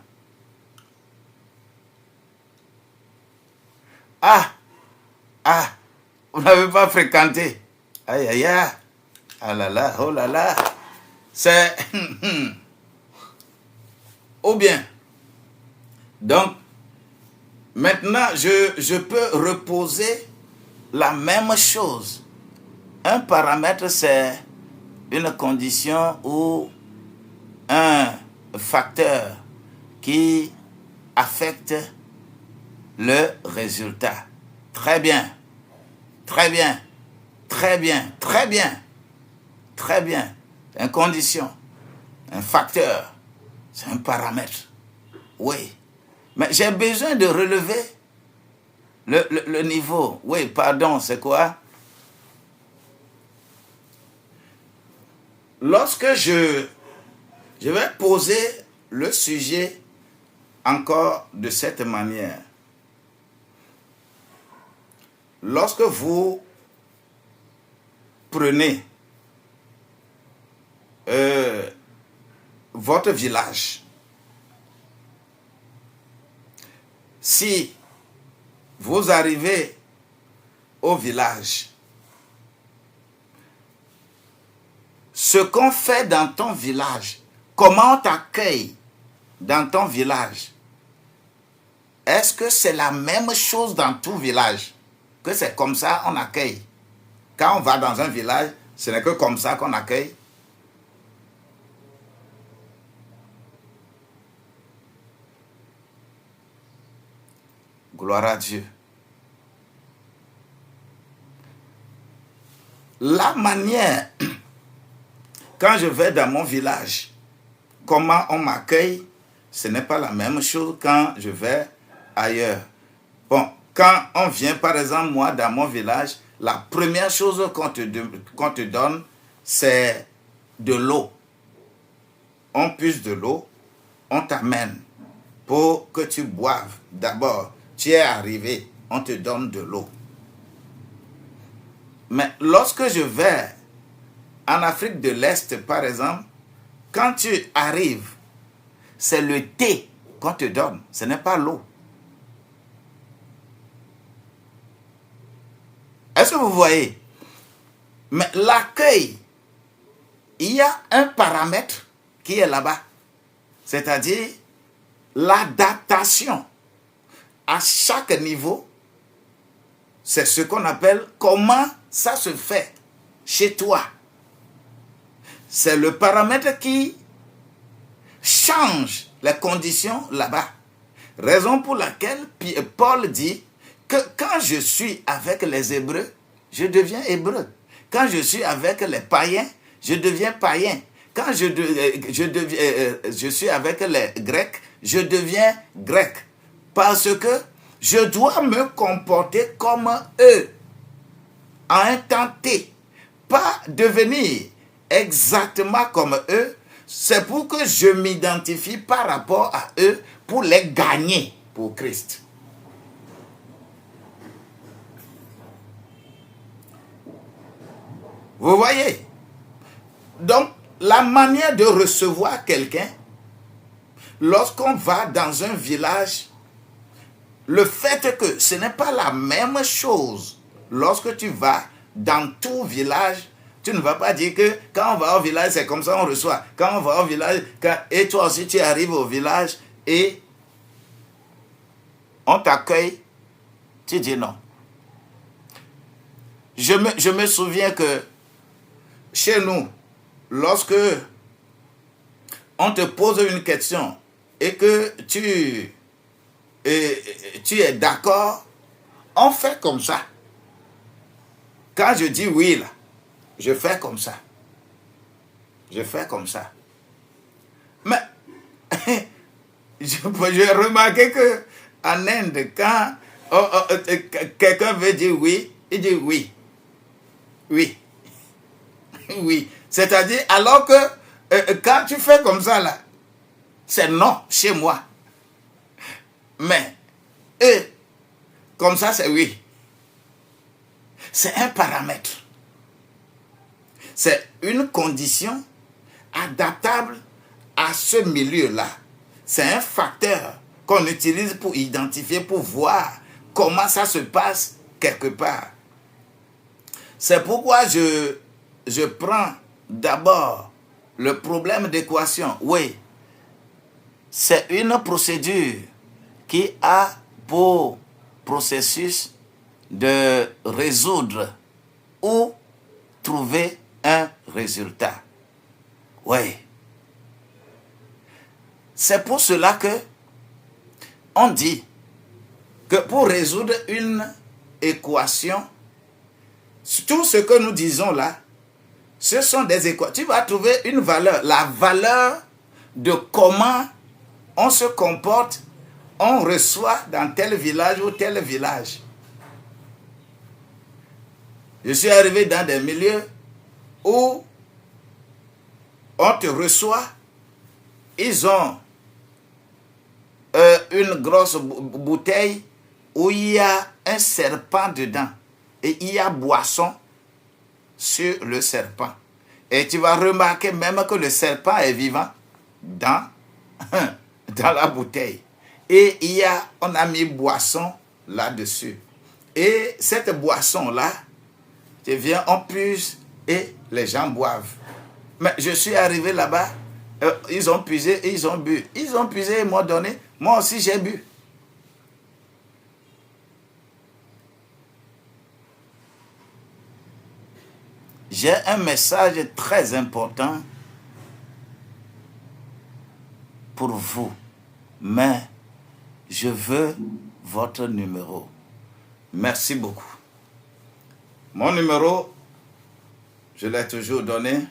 Ah, vous n'avez pas fréquenté. Aïe, aïe, aïe. Ah là là, oh là là. C'est... Ou bien, donc, maintenant, je peux reposer la même chose. Un paramètre, c'est une condition ou un facteur qui affecte le résultat. Très bien, très bien, très bien, très bien, très bien. Une condition, un facteur, c'est un paramètre. Oui, mais j'ai besoin de relever le niveau. Oui, pardon, c'est quoi? Lorsque je vais poser le sujet encore de cette manière. Lorsque vous prenez votre village, si vous arrivez au village, ce qu'on fait dans ton village, comment on t'accueille dans ton village, est-ce que c'est la même chose dans tout village? Que c'est comme ça on accueille? Quand on va dans un village, ce n'est que comme ça qu'on accueille? Gloire à Dieu. La manière, quand je vais dans mon village, comment on m'accueille, ce n'est pas la même chose quand je vais ailleurs. Bon, quand on vient, par exemple, moi, dans mon village, la première chose qu'on te donne, c'est de l'eau. On puise de l'eau, on t'amène pour que tu boives. D'abord, tu es arrivé, on te donne de l'eau. Mais lorsque je vais en Afrique de l'Est, par exemple, quand tu arrives, c'est le thé qu'on te donne, ce n'est pas l'eau. Est-ce que vous voyez? Mais l'accueil, il y a un paramètre qui est là-bas, c'est-à-dire l'adaptation à chaque niveau. C'est ce qu'on appelle comment ça se fait chez toi. C'est le paramètre qui change les conditions là-bas. Raison pour laquelle Paul dit que quand je suis avec les Hébreux, je deviens hébreu. Quand je suis avec les païens, je deviens païen. Quand je suis avec les Grecs, je deviens grec. Parce que je dois me comporter comme eux à un temps T. Pas devenir exactement comme eux. C'est pour que je m'identifie par rapport à eux pour les gagner pour Christ. Vous voyez? Donc, la manière de recevoir quelqu'un, lorsqu'on va dans un village, le fait que ce n'est pas la même chose lorsque tu vas dans tout village, tu ne vas pas dire que quand on va au village, c'est comme ça on reçoit. Quand on va au village, et toi aussi tu arrives au village et on t'accueille, tu dis non. Je me souviens que chez nous, lorsque on te pose une question et que tu es d'accord, on fait comme ça. Quand je dis oui, là, je fais comme ça. Je fais comme ça. Mais j'ai remarqué que en Inde, quand quelqu'un veut dire oui, il dit oui. Oui. Oui. C'est-à-dire, alors que quand tu fais comme ça, là, c'est non chez moi. Mais eux, comme ça, c'est oui. C'est un paramètre. C'est une condition adaptable à ce milieu-là. C'est un facteur qu'on utilise pour identifier, pour voir comment ça se passe quelque part. C'est pourquoi je prends d'abord le problème d'équation. Oui, c'est une procédure qui a pour processus de résoudre ou trouver un résultat. Oui. C'est pour cela que on dit que pour résoudre une équation, tout ce que nous disons là, ce sont des équations. Tu vas trouver une valeur, la valeur de comment on se comporte, on reçoit dans tel village ou tel village. Je suis arrivé dans des milieux où on te reçoit, ils ont une grosse bouteille où il y a un serpent dedans et il y a boisson sur le serpent. Et tu vas remarquer même que le serpent est vivant dans la bouteille. Et on a mis boisson là-dessus. Et cette boisson-là, tu viens, on puise et les gens boivent. Mais je suis arrivé là-bas, ils ont puisé et ils ont bu. Ils ont puisé et m'ont donné, moi aussi j'ai bu. J'ai un message très important pour vous, mais je veux votre numéro. Merci beaucoup. Mon numéro, je l'ai toujours donné.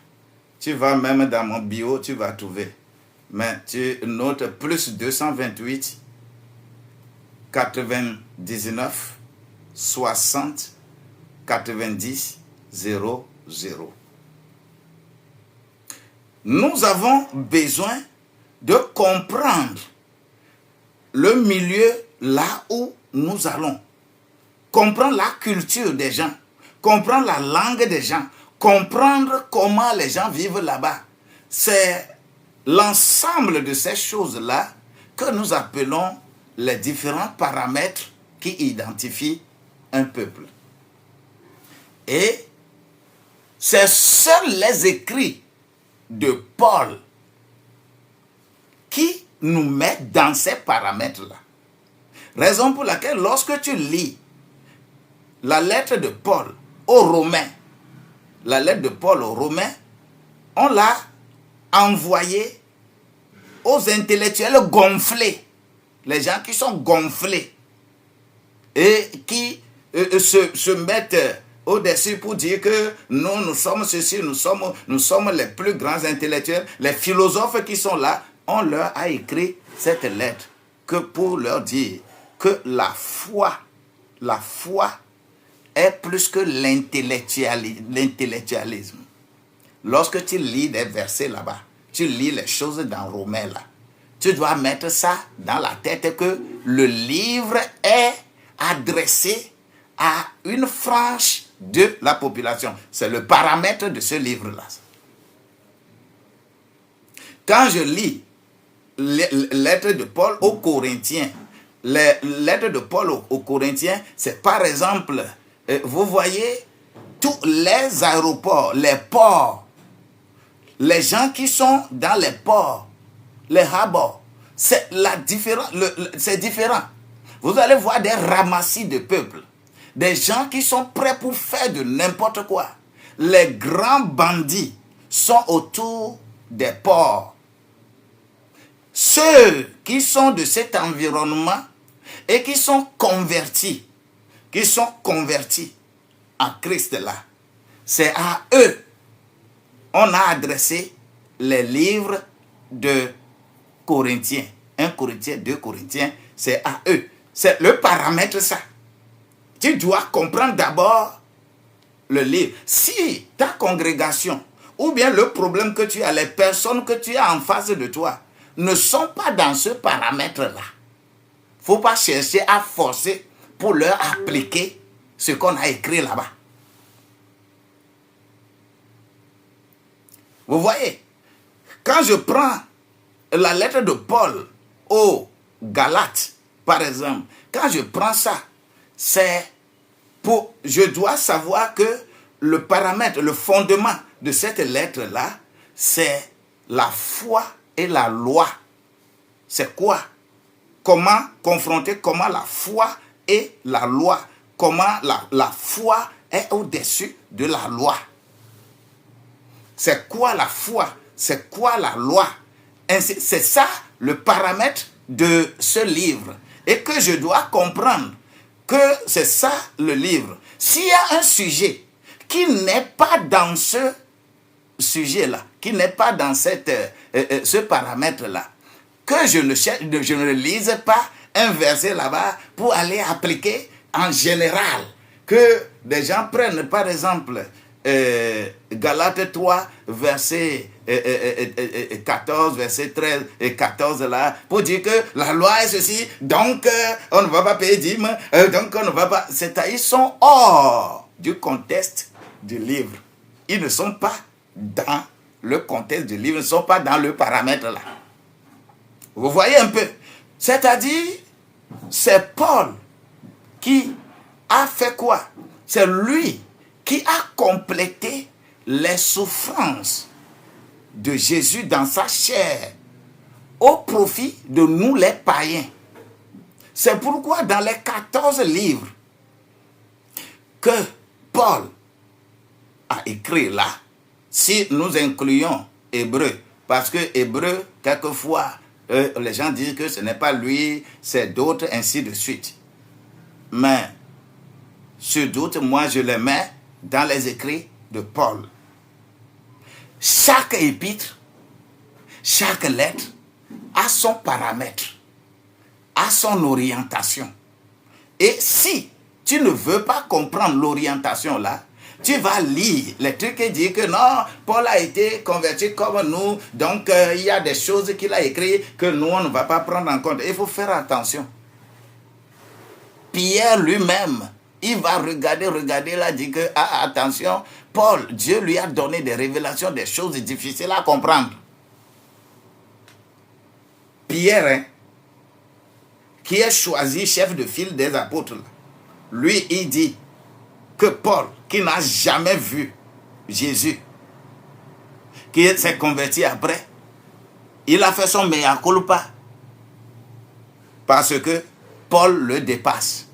Tu vas même dans mon bio, tu vas trouver. Mais tu notes plus 228 99 60 90 00. Nous avons besoin de comprendre le milieu là où nous allons. Comprendre la culture des gens. Comprendre la langue des gens. Comprendre comment les gens vivent là-bas. C'est l'ensemble de ces choses-là que nous appelons les différents paramètres qui identifient un peuple. Et c'est seuls les écrits de Paul qui nous mettent dans ces paramètres-là. Raison pour laquelle lorsque tu lis la lettre de Paul aux Romains, la lettre de Paul aux Romains, on l'a envoyée aux intellectuels gonflés, les gens qui sont gonflés et qui se mettent au-dessus pour dire que nous sommes ceci, nous sommes les plus grands intellectuels. Les philosophes qui sont là, on leur a écrit cette lettre que pour leur dire que la foi est plus que l'intellectualisme. Lorsque tu lis des versets là-bas, tu lis les choses dans Romains là, tu dois mettre ça dans la tête que le livre est adressé à une frange de la population. C'est le paramètre de ce livre-là. quand je lis les lettres de Paul aux Corinthiens, les lettres de Paul aux Corinthiens, c'est par exemple, vous voyez, tous les aéroports, les ports, les gens qui sont dans les ports, les habords, c'est différent. Vous allez voir des ramassis de peuple, des gens qui sont prêts pour faire de n'importe quoi. Les grands bandits sont autour des ports. Ceux qui sont de cet environnement et qui sont convertis en Christ là, c'est à eux on a adressé les livres de Corinthiens. 1 Corinthiens, 2 Corinthiens, c'est à eux. C'est le paramètre ça. Tu dois comprendre d'abord le livre. Si ta congrégation, ou bien le problème que tu as, les personnes que tu as en face de toi, ne sont pas dans ce paramètre-là, il ne faut pas chercher à forcer pour leur appliquer ce qu'on a écrit là-bas. Vous voyez, quand je prends la lettre de Paul aux Galates, par exemple, quand je prends ça, c'est pour, je dois savoir que le paramètre, le fondement de cette lettre-là, c'est la foi et la loi. C'est quoi? Comment confronter, comment la foi et la loi, comment la foi est au-dessus de la loi. C'est quoi la foi? C'est quoi la loi? C'est ça le paramètre de ce livre. Et que je dois comprendre que c'est ça le livre. S'il y a un sujet qui n'est pas dans ce sujet-là, qui n'est pas dans ce paramètre-là, que je ne lise pas un verset là-bas pour aller appliquer en général. Que des gens prennent par exemple Galates 3, verset 14, verset 13 et 14 là, pour dire que la loi est ceci, donc on ne va pas payer dîme, donc on ne va pas... C'est-à-dire ils sont hors du contexte du livre. Ils ne sont pas dans le contexte du livre, ils ne sont pas dans le paramètre là. Vous voyez un peu? C'est-à-dire, c'est Paul qui a fait quoi? C'est lui qui a complété les souffrances de Jésus dans sa chair au profit de nous les païens. C'est pourquoi dans les 14 livres que Paul a écrit là, si nous incluons Hébreu, parce que Hébreu, quelquefois, les gens disent que ce n'est pas lui, c'est d'autres, ainsi de suite. Mais ce doute, moi je les mets dans les écrits de Paul. Chaque épître, chaque lettre a son paramètre, a son orientation. Et si tu ne veux pas comprendre l'orientation là, tu vas lire les trucs et dire que non, Paul a été converti comme nous, donc il y a des choses qu'il a écrites que nous, on ne va pas prendre en compte. Il faut faire attention. Pierre lui-même, il va regarder là, dit que, ah, attention, Paul, Dieu lui a donné des révélations, des choses difficiles à comprendre. Pierre, hein, qui est choisi chef de file des apôtres, lui, il dit que Paul, qui n'a jamais vu Jésus, qui s'est converti après, il a fait son mea culpa parce que Paul le dépasse.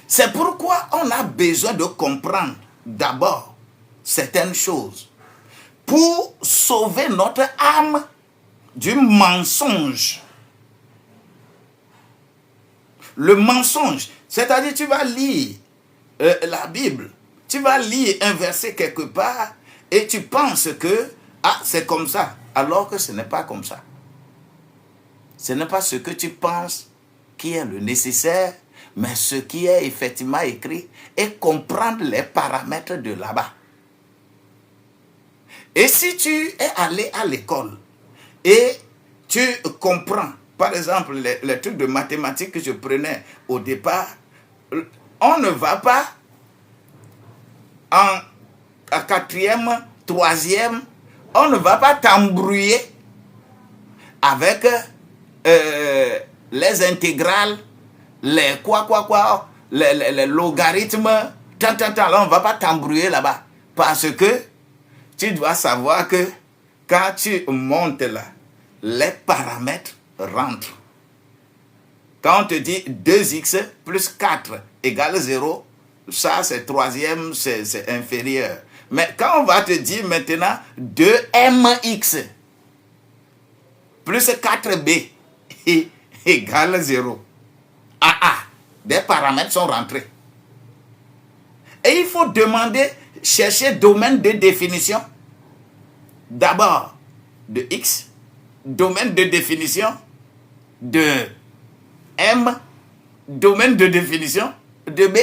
C'est pourquoi on a besoin de comprendre d'abord certaines choses pour sauver notre âme du mensonge. Le mensonge, c'est-à-dire tu vas lire la Bible, tu vas lire un verset quelque part et tu penses que c'est comme ça, alors que ce n'est pas comme ça. Ce n'est pas ce que tu penses qui est le nécessaire, mais ce qui est effectivement écrit et comprendre les paramètres de là-bas. Et si tu es allé à l'école et tu comprends, par exemple, les trucs de mathématiques que je prenais au départ, on ne va pas en quatrième, troisième, On ne va pas t'embrouiller avec les intégrales, les les logarithmes, là, on ne va pas t'embrouiller là-bas. Parce que tu dois savoir que quand tu montes là, les paramètres rentrent. Quand on te dit 2x plus 4 égale 0, ça c'est troisième, c'est inférieur. Mais quand on va te dire maintenant 2mx plus 4b égale 0, des paramètres sont rentrés. Et il faut demander, chercher domaine de définition. D'abord de x, domaine de définition de m, domaine de définition de b.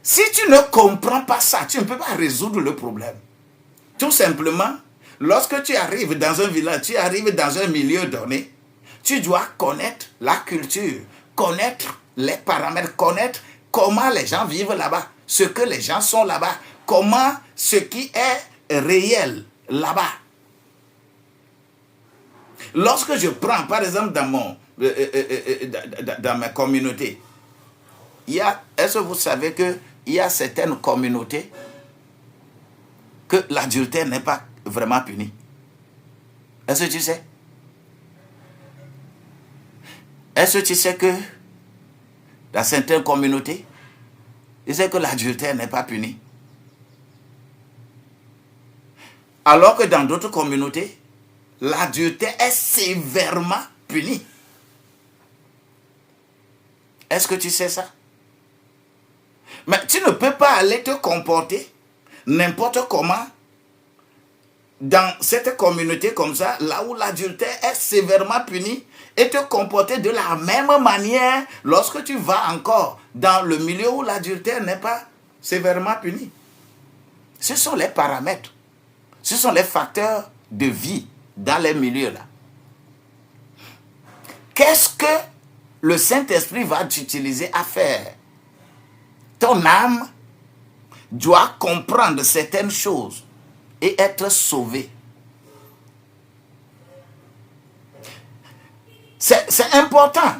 Si tu ne comprends pas ça, tu ne peux pas résoudre le problème. Tout simplement, lorsque tu arrives dans un village, tu arrives dans un milieu donné, tu dois connaître la culture, connaître les paramètres, connaître comment les gens vivent là-bas, ce que les gens sont là-bas, comment ce qui est réel là-bas. Lorsque je prends, par exemple, dans ma communauté, est-ce que vous savez qu'il y a certaines communautés que l'adultère n'est pas vraiment puni? Est-ce que tu sais? Est-ce que tu sais que dans certaines communautés, tu sais que l'adultère n'est pas puni? Alors que dans d'autres communautés, l'adultère est sévèrement puni. Est-ce que tu sais ça? Mais tu ne peux pas aller te comporter n'importe comment dans cette communauté comme ça, là où l'adultère est sévèrement puni, et te comporter de la même manière lorsque tu vas encore dans le milieu où l'adultère n'est pas sévèrement puni. Ce sont les paramètres, ce sont les facteurs de vie dans les milieux là. Qu'est-ce que le Saint-Esprit va t'utiliser à faire? Ton âme doit comprendre certaines choses et être sauvée. C'est important.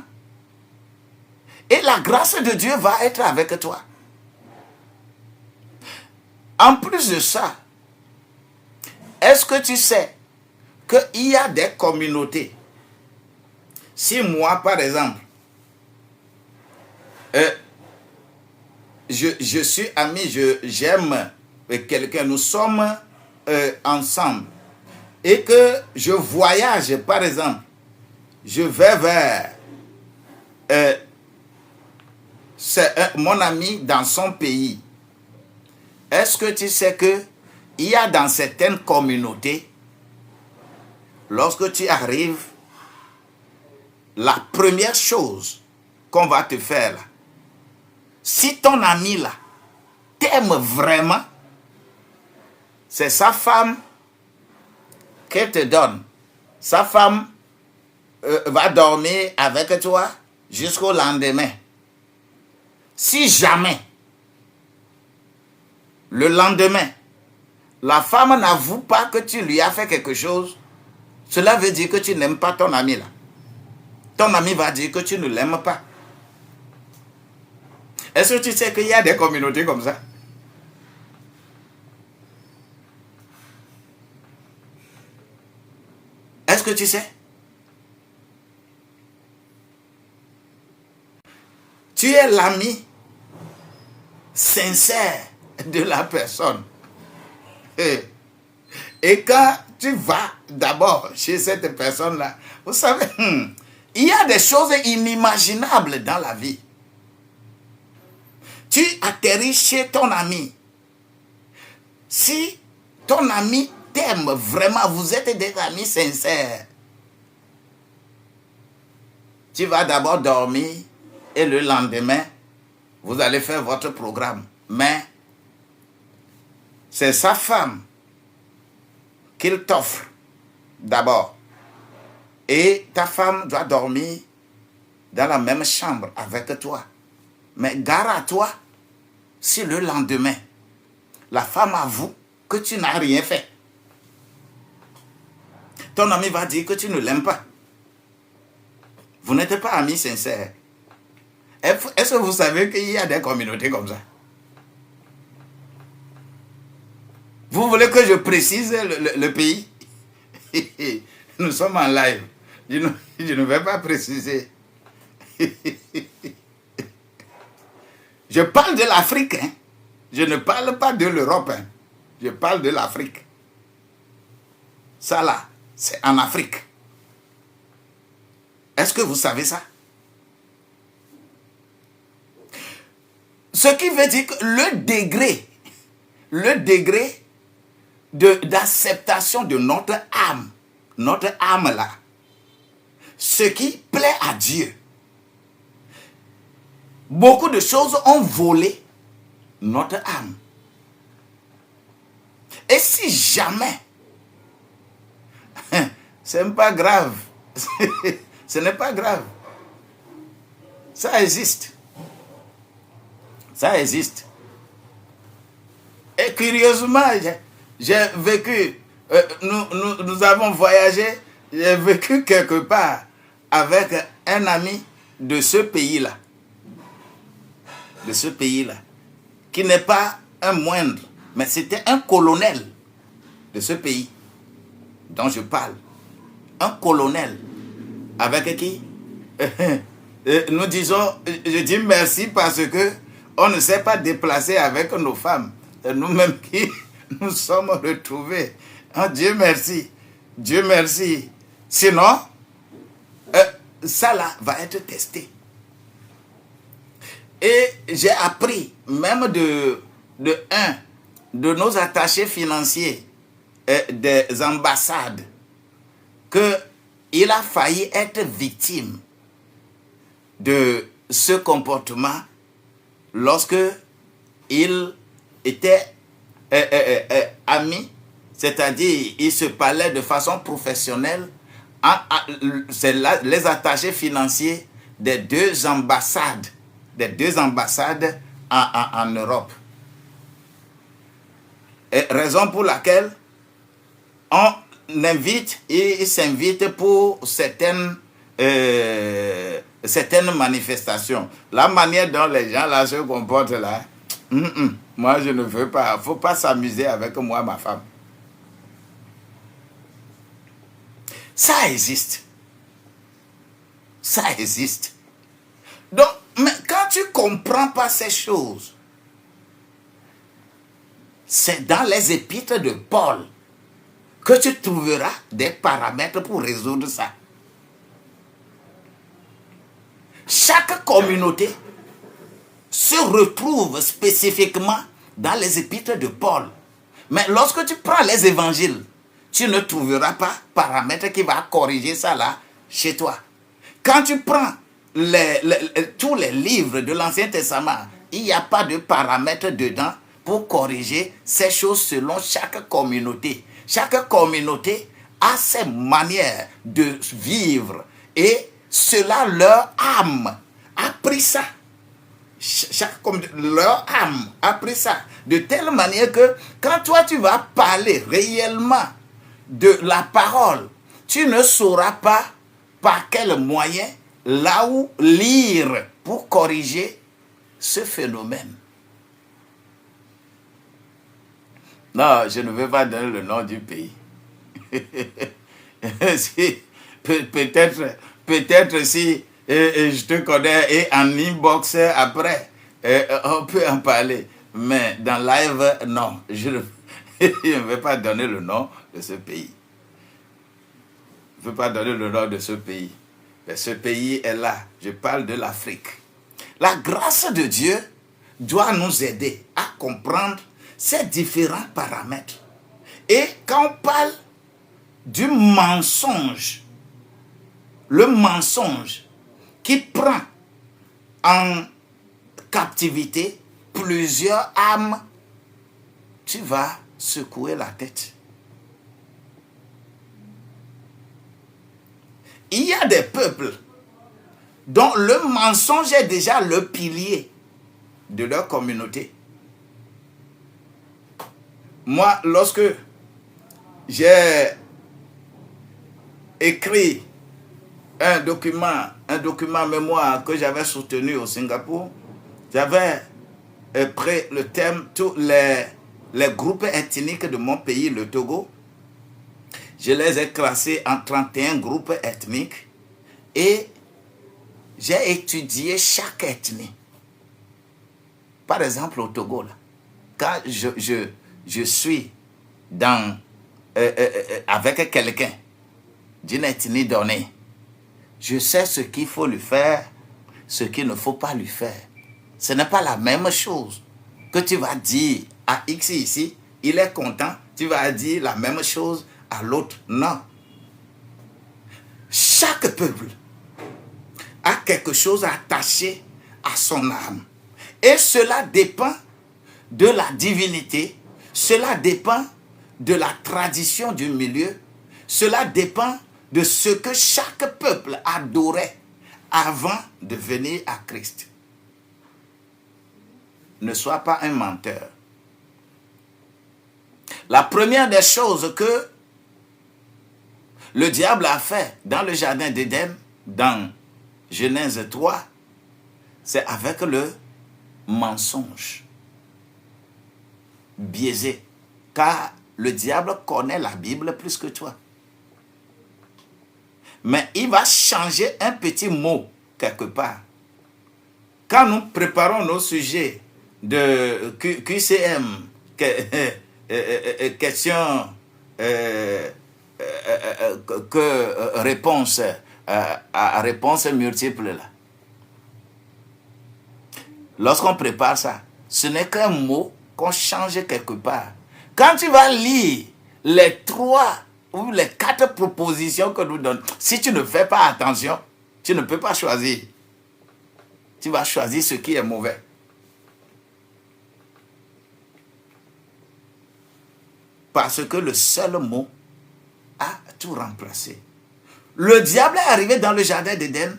Et la grâce de Dieu va être avec toi. En plus de ça, est-ce que tu sais qu'il y a des communautés? Si moi, par exemple, je suis ami, j'aime quelqu'un, nous sommes ensemble, et que je voyage, par exemple, je vais vers mon ami dans son pays. Est-ce que tu sais que il y a dans certaines communautés, lorsque tu arrives, la première chose qu'on va te faire là, si ton ami là t'aime vraiment, c'est sa femme qu'elle te donne. Sa femme va dormir avec toi jusqu'au lendemain. Si jamais, le lendemain, la femme n'avoue pas que tu lui as fait quelque chose, cela veut dire que tu n'aimes pas ton ami là. Ton ami va dire que tu ne l'aimes pas. Est-ce que tu sais qu'il y a des communautés comme ça? Est-ce que tu sais? Tu es l'ami sincère de la personne. Et quand tu vas d'abord chez cette personne-là, vous savez, il y a des choses inimaginables dans la vie. Tu atterris chez ton ami. Si ton ami t'aime vraiment, vous êtes des amis sincères, tu vas d'abord dormir et le lendemain, vous allez faire votre programme. Mais c'est sa femme qu'il t'offre d'abord. Et ta femme doit dormir dans la même chambre avec toi. Mais gare à toi, si le lendemain, la femme avoue que tu n'as rien fait. Ton ami va dire que tu ne l'aimes pas. Vous n'êtes pas amis sincères. Est-ce que vous savez qu'il y a des communautés comme ça? Vous voulez que je précise le pays? Nous sommes en live. Je ne vais pas préciser. Je parle de l'Afrique. Hein? Je ne parle pas de l'Europe. Hein? Je parle de l'Afrique. Ça là, c'est en Afrique. Est-ce que vous savez ça? Ce qui veut dire que le degré d'acceptation de notre âme là, ce qui plaît à Dieu, beaucoup de choses ont volé notre âme. Et si jamais, ce n'est pas grave, ce n'est pas grave, ça existe. Ça existe. Et curieusement, j'ai vécu, nous avons voyagé, j'ai vécu quelque part avec un ami de ce pays-là. De ce pays-là. Qui n'est pas un moindre, mais c'était un colonel de ce pays dont je parle. Un colonel avec qui nous disons, je dis merci parce que on ne s'est pas déplacé avec nos femmes. Nous-mêmes qui nous sommes retrouvés. Oh, Dieu merci. Dieu merci. Sinon, ça là va être testé. Et j'ai appris même de nos attachés financiers des ambassades qu'il a failli être victime de ce comportement lorsque il était ami, c'est-à-dire il se parlait de façon professionnelle, c'est les attachés financiers des deux ambassades en Europe. Et raison pour laquelle on invite, il s'invite pour certaines manifestations. La manière dont les gens là se comportent là, moi je ne veux pas. Il ne faut pas s'amuser avec moi, ma femme. Ça existe. Ça existe. Donc, mais quand tu ne comprends pas ces choses, c'est dans les épîtres de Paul que tu trouveras des paramètres pour résoudre ça. Chaque communauté se retrouve spécifiquement dans les épîtres de Paul. Mais lorsque tu prends les évangiles, tu ne trouveras pas paramètre qui va corriger ça là chez toi. Quand tu prends tous les livres de l'Ancien Testament, il n'y a pas de paramètre dedans pour corriger ces choses selon chaque communauté. Chaque communauté a ses manières de vivre et cela, leur âme a pris ça. Leur âme a pris ça. De telle manière que quand toi tu vas parler réellement de la parole, tu ne sauras pas par quel moyen, là où lire pour corriger ce phénomène. Non, je ne vais pas donner le nom du pays. Peut-être si je te connais et en inbox après, on peut en parler. Mais dans live, non, je ne vais pas donner le nom de ce pays. Je ne veux pas donner le nom de ce pays. Mais ce pays est là. Je parle de l'Afrique. La grâce de Dieu doit nous aider à comprendre ces différents paramètres. Et quand on parle du mensonge, le mensonge qui prend en captivité plusieurs âmes, tu vas secouer la tête. Il y a des peuples dont le mensonge est déjà le pilier de leur communauté. Moi, lorsque j'ai écrit un document mémoire que j'avais soutenu au Singapour, j'avais pris le thème tous les groupes ethniques de mon pays, le Togo. Je les ai classés en 31 groupes ethniques et j'ai étudié chaque ethnie. Par exemple, au Togo, là, quand je suis avec quelqu'un d'une ethnie donnée, je sais ce qu'il faut lui faire, ce qu'il ne faut pas lui faire. Ce n'est pas la même chose que tu vas dire à X ici, il est content, tu vas dire la même chose à l'autre. Non. Chaque peuple a quelque chose attaché à son âme. Et cela dépend de la divinité, cela dépend de la tradition du milieu, cela dépend de ce que chaque peuple adorait avant de venir à Christ. Ne sois pas un menteur. La première des choses que le diable a fait dans le jardin d'Éden, dans Genèse 3, c'est avec le mensonge biaisé. Car le diable connaît la Bible plus que toi. Mais il va changer un petit mot quelque part. Quand nous préparons nos sujets de QCM, question réponse à réponse multiple, là. Lorsqu'on prépare ça, ce n'est qu'un mot qu'on change quelque part. Quand tu vas lire les 3 ou les 4 propositions que nous donnons, si tu ne fais pas attention, tu ne peux pas choisir. Tu vas choisir ce qui est mauvais. Parce que le seul mot a tout remplacé. Le diable est arrivé dans le jardin d'Éden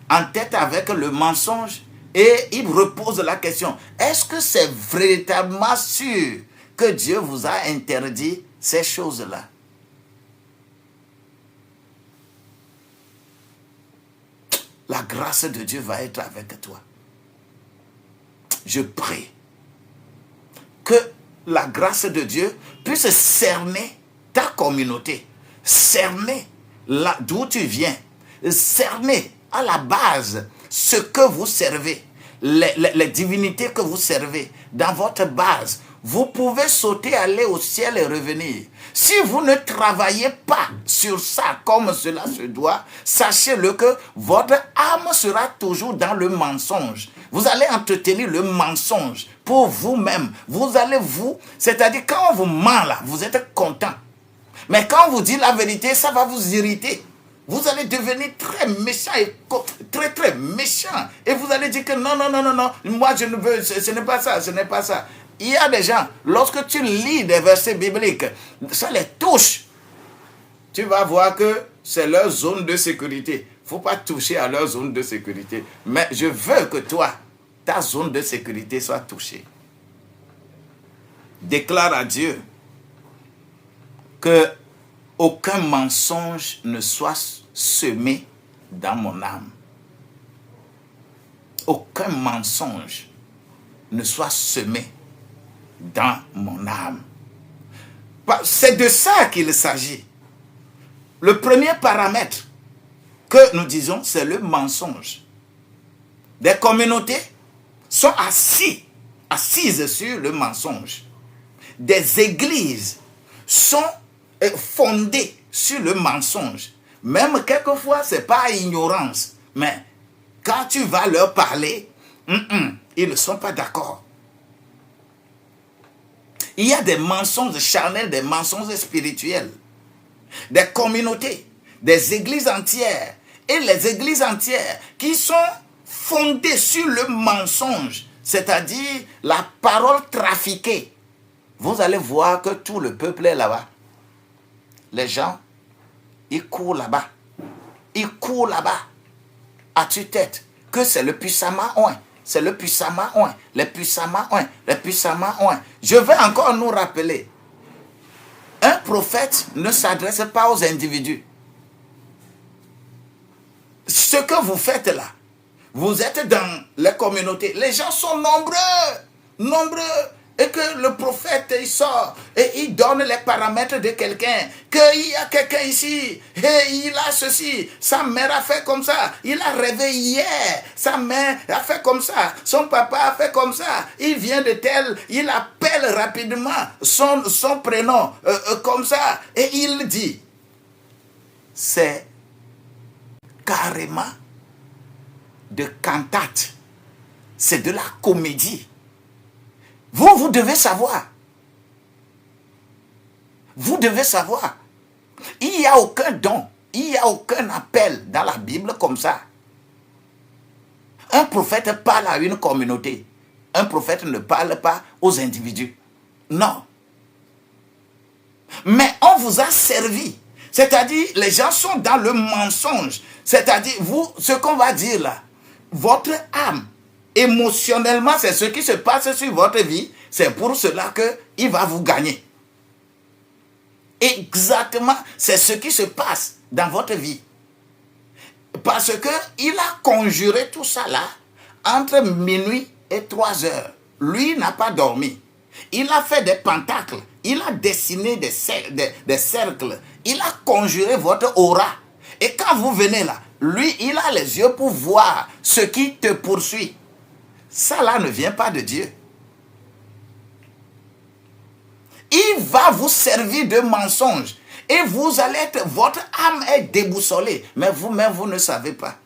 en tête avec le mensonge et il repose la question, est-ce que c'est véritablement sûr que Dieu vous a interdit ces choses-là? La grâce de Dieu va être avec toi. Je prie que la grâce de Dieu puisse cerner ta communauté, cerner d'où tu viens, cerner à la base ce que vous servez, les divinités que vous servez dans votre base. Vous pouvez sauter, aller au ciel et revenir. Si vous ne travaillez pas sur ça comme cela se doit, sachez-le que votre âme sera toujours dans le mensonge. Vous allez entretenir le mensonge pour vous-même. C'est-à-dire quand on vous ment là, vous êtes content. Mais quand on vous dit la vérité, ça va vous irriter. Vous allez devenir très méchant et très très méchant. Et vous allez dire que non, moi je ne veux, ce n'est pas ça, ce n'est pas ça. Il y a des gens, lorsque tu lis des versets bibliques, ça les touche. Tu vas voir que c'est leur zone de sécurité. Il ne faut pas toucher à leur zone de sécurité. Mais je veux que toi, ta zone de sécurité soit touchée. Déclare à Dieu que aucun mensonge ne soit semé dans mon âme. Aucun mensonge ne soit semé dans mon âme. C'est de ça qu'il s'agit. Le premier paramètre que nous disons, c'est le mensonge. Des communautés sont assises sur le mensonge. Des églises sont fondées sur le mensonge. Même quelquefois, ce n'est pas ignorance. Mais quand tu vas leur parler, ils ne sont pas d'accord. Il y a des mensonges charnels, des mensonges spirituels. Des communautés, des églises entières. Et les églises entières qui sont fondées sur le mensonge, c'est-à-dire la parole trafiquée. Vous allez voir que tout le peuple est là-bas. Les gens, ils courent là-bas. Ils courent là-bas. À tue-tête. Que c'est le puissamment oint. C'est le puissamment oint. Les puissamment oint. Les puissamment oint. Je vais encore nous rappeler prophète ne s'adresse pas aux individus. Ce que vous faites là, vous êtes dans les communautés. Les gens sont nombreux. Et que le prophète, il sort et il donne les paramètres de quelqu'un. Qu'il y a quelqu'un ici, et il a ceci. Sa mère a fait comme ça. Il a rêvé hier. Sa mère a fait comme ça. Son papa a fait comme ça. Il vient de tel. Il appelle rapidement son prénom comme ça. Et il dit, c'est carrément de cantate. C'est de la comédie. Vous devez savoir. Vous devez savoir. Il n'y a aucun don, il n'y a aucun appel dans la Bible comme ça. Un prophète parle à une communauté. Un prophète ne parle pas aux individus. Non. Mais on vous a servi. C'est-à-dire, les gens sont dans le mensonge. C'est-à-dire, vous, ce qu'on va dire là, votre âme, émotionnellement, c'est ce qui se passe sur votre vie. C'est pour cela qu'il va vous gagner. Exactement, c'est ce qui se passe dans votre vie. Parce qu'il a conjuré tout ça là entre minuit et 3 heures. Lui n'a pas dormi. Il a fait des pentacles. Il a dessiné des cercles. Il a conjuré votre aura. Et quand vous venez là, lui, il a les yeux pour voir ce qui te poursuit. Ça là ne vient pas de Dieu. Il va vous servir de mensonge. Et vous allez être, votre âme est déboussolée. Mais vous-même, vous ne savez pas.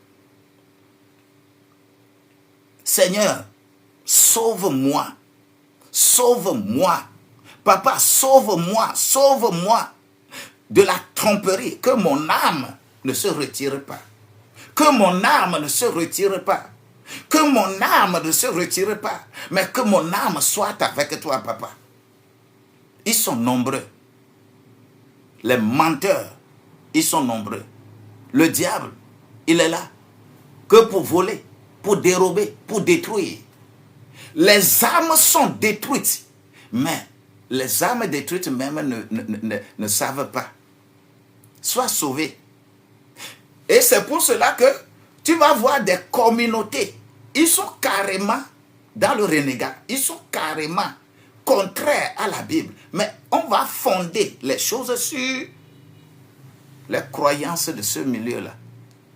Seigneur, sauve-moi. Sauve-moi. Papa, sauve-moi. Sauve-moi de la tromperie. Que mon âme ne se retire pas. Que mon âme ne se retire pas. Que mon âme ne se retire pas. Mais que mon âme soit avec toi, papa. Ils sont nombreux. Les menteurs, ils sont nombreux. Le diable, il est là que pour voler, pour dérober, pour détruire. Les âmes sont détruites. Mais les âmes détruites même ne savent pas. Sois sauvé. Et c'est pour cela que tu vas voir des communautés. Ils sont carrément dans le renégat. Ils sont carrément contraires à la Bible. Mais on va fonder les choses sur les croyances de ce milieu-là.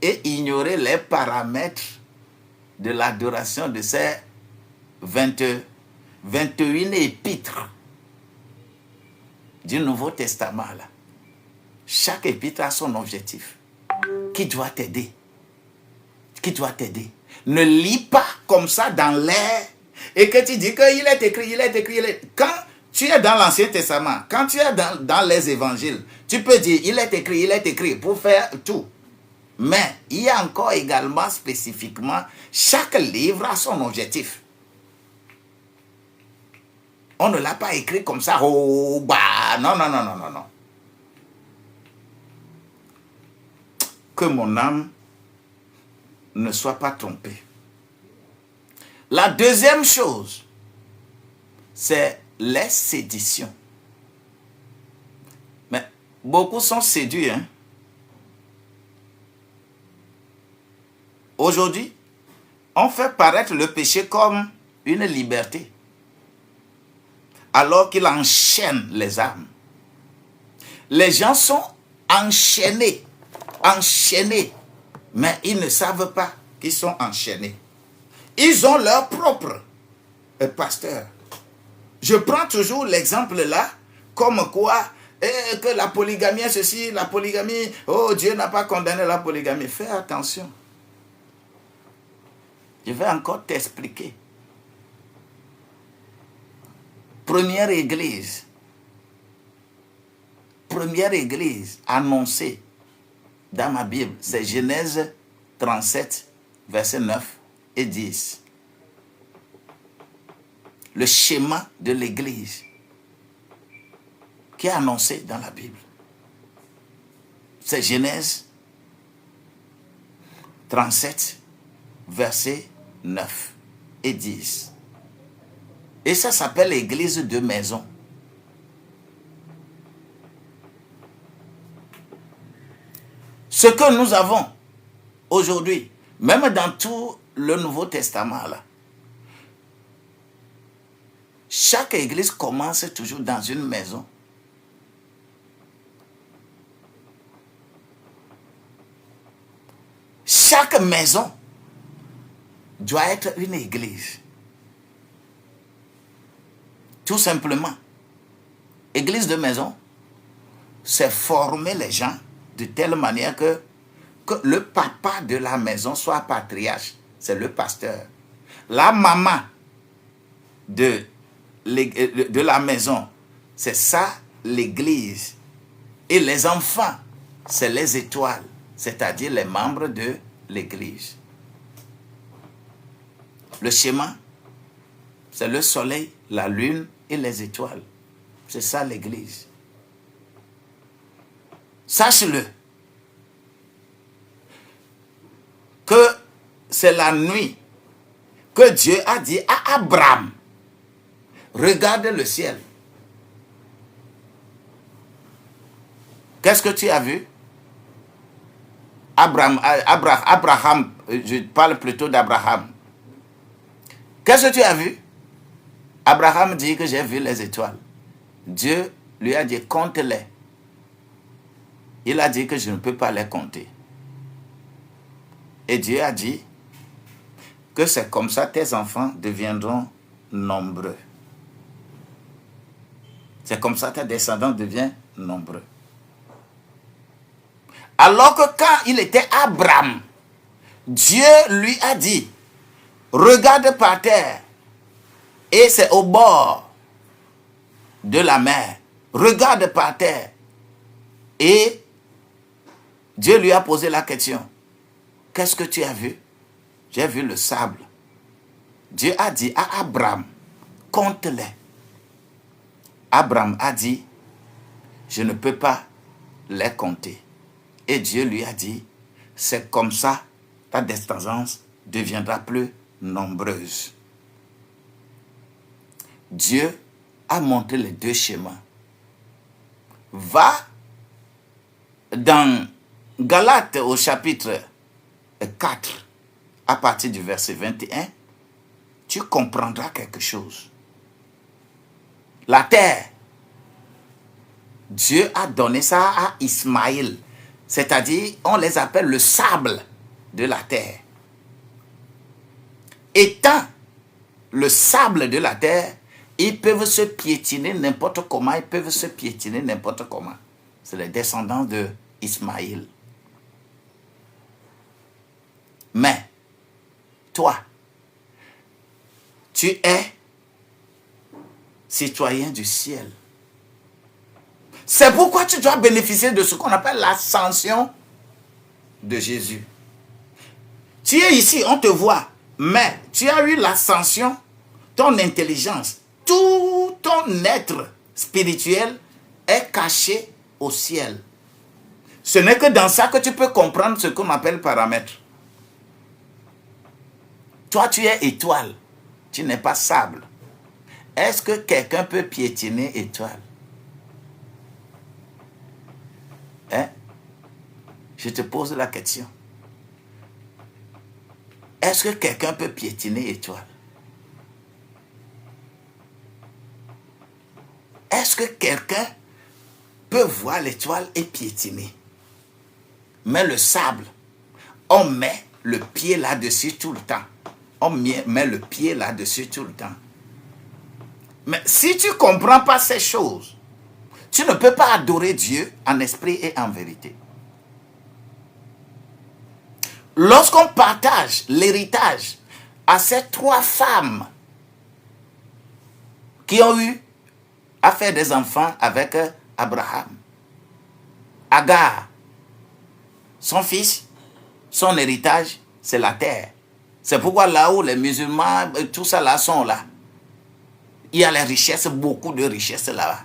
Et ignorer les paramètres de l'adoration de ces 21 épîtres du Nouveau Testament. Là. Chaque épître a son objectif. Qui doit t'aider. Qui doit t'aider. Ne lis pas comme ça dans l'air et que tu dis qu'il est écrit. Quand tu es dans l'Ancien Testament, quand tu es dans les évangiles, tu peux dire il est écrit pour faire tout. Mais il y a encore également spécifiquement, chaque livre a son objectif. On ne l'a pas écrit comme ça. Oh, bah, non. Que mon âme ne soit pas trompée. La deuxième chose, c'est les séditions. Mais beaucoup sont séduits. Hein? Aujourd'hui, on fait paraître le péché comme une liberté, alors qu'il enchaîne les âmes. Les gens sont enchaînés, mais ils ne savent pas qu'ils sont enchaînés. Ils ont leur propre pasteur. Je prends toujours l'exemple là, comme quoi, que la polygamie est ceci, la polygamie, oh Dieu n'a pas condamné la polygamie. Fais attention. Je vais encore t'expliquer. Première église annoncée dans ma Bible, c'est Genèse 37, versets 9 et 10. Le schéma de l'église qui est annoncé dans la Bible. C'est Genèse 37, versets 9 et 10. Et ça s'appelle l'église de maison. Ce que nous avons aujourd'hui, même dans tout le Nouveau Testament, là, chaque église commence toujours dans une maison. Chaque maison doit être une église. Tout simplement. Église de maison, c'est former les gens de telle manière que le papa de la maison soit patriarche. C'est le pasteur. La maman de la maison, c'est ça l'église. Et les enfants, c'est les étoiles, c'est-à-dire les membres de l'église. Le schéma, c'est le soleil, la lune et les étoiles. C'est ça l'église. Sache-le, que c'est la nuit que Dieu a dit à Abraham, regarde le ciel. Qu'est-ce que tu as vu? Abraham, je parle plutôt d'Abraham. Qu'est-ce que tu as vu? Abraham dit que j'ai vu les étoiles. Dieu lui a dit, compte-les. Il a dit que je ne peux pas les compter. Et Dieu a dit que c'est comme ça tes enfants deviendront nombreux. C'est comme ça tes descendants deviennent nombreux. Alors que quand il était Abraham, Dieu lui a dit, regarde par terre, et c'est au bord de la mer. Regarde par terre. Et Dieu lui a posé la question, qu'est-ce que tu as vu? J'ai vu le sable. Dieu a dit à Abraham, compte-les. Abraham a dit, je ne peux pas les compter. Et Dieu lui a dit, c'est comme ça, ta descendance deviendra plus nombreuse. Dieu a montré les deux schémas. Va dans Galates au chapitre 4, à partir du verset 21, tu comprendras quelque chose. La terre, Dieu a donné ça à Ismaël. C'est-à-dire, on les appelle le sable de la terre. Étant le sable de la terre, ils peuvent se piétiner n'importe comment, ils peuvent se piétiner n'importe comment. C'est les descendants de Ismaël. Mais, toi, tu es citoyen du ciel. C'est pourquoi tu dois bénéficier de ce qu'on appelle l'ascension de Jésus. Tu es ici, on te voit, mais tu as eu l'ascension, ton intelligence, tout ton être spirituel est caché au ciel. Ce n'est que dans ça que tu peux comprendre ce qu'on appelle paramètre. Toi, tu es étoile, tu n'es pas sable. Est-ce que quelqu'un peut piétiner étoile? Hein? Je te pose la question. Est-ce que quelqu'un peut piétiner étoile? Est-ce que quelqu'un peut voir l'étoile et piétiner? Mais le sable, on met le pied là-dessus tout le temps. On met le pied là-dessus tout le temps. Mais si tu ne comprends pas ces choses, tu ne peux pas adorer Dieu en esprit et en vérité. Lorsqu'on partage l'héritage à ces trois femmes qui ont eu à faire des enfants avec Abraham, Agar, son fils, son héritage, c'est la terre. C'est pourquoi là où les musulmans, tout ça là sont là. Il y a les richesses, beaucoup de richesses là-bas.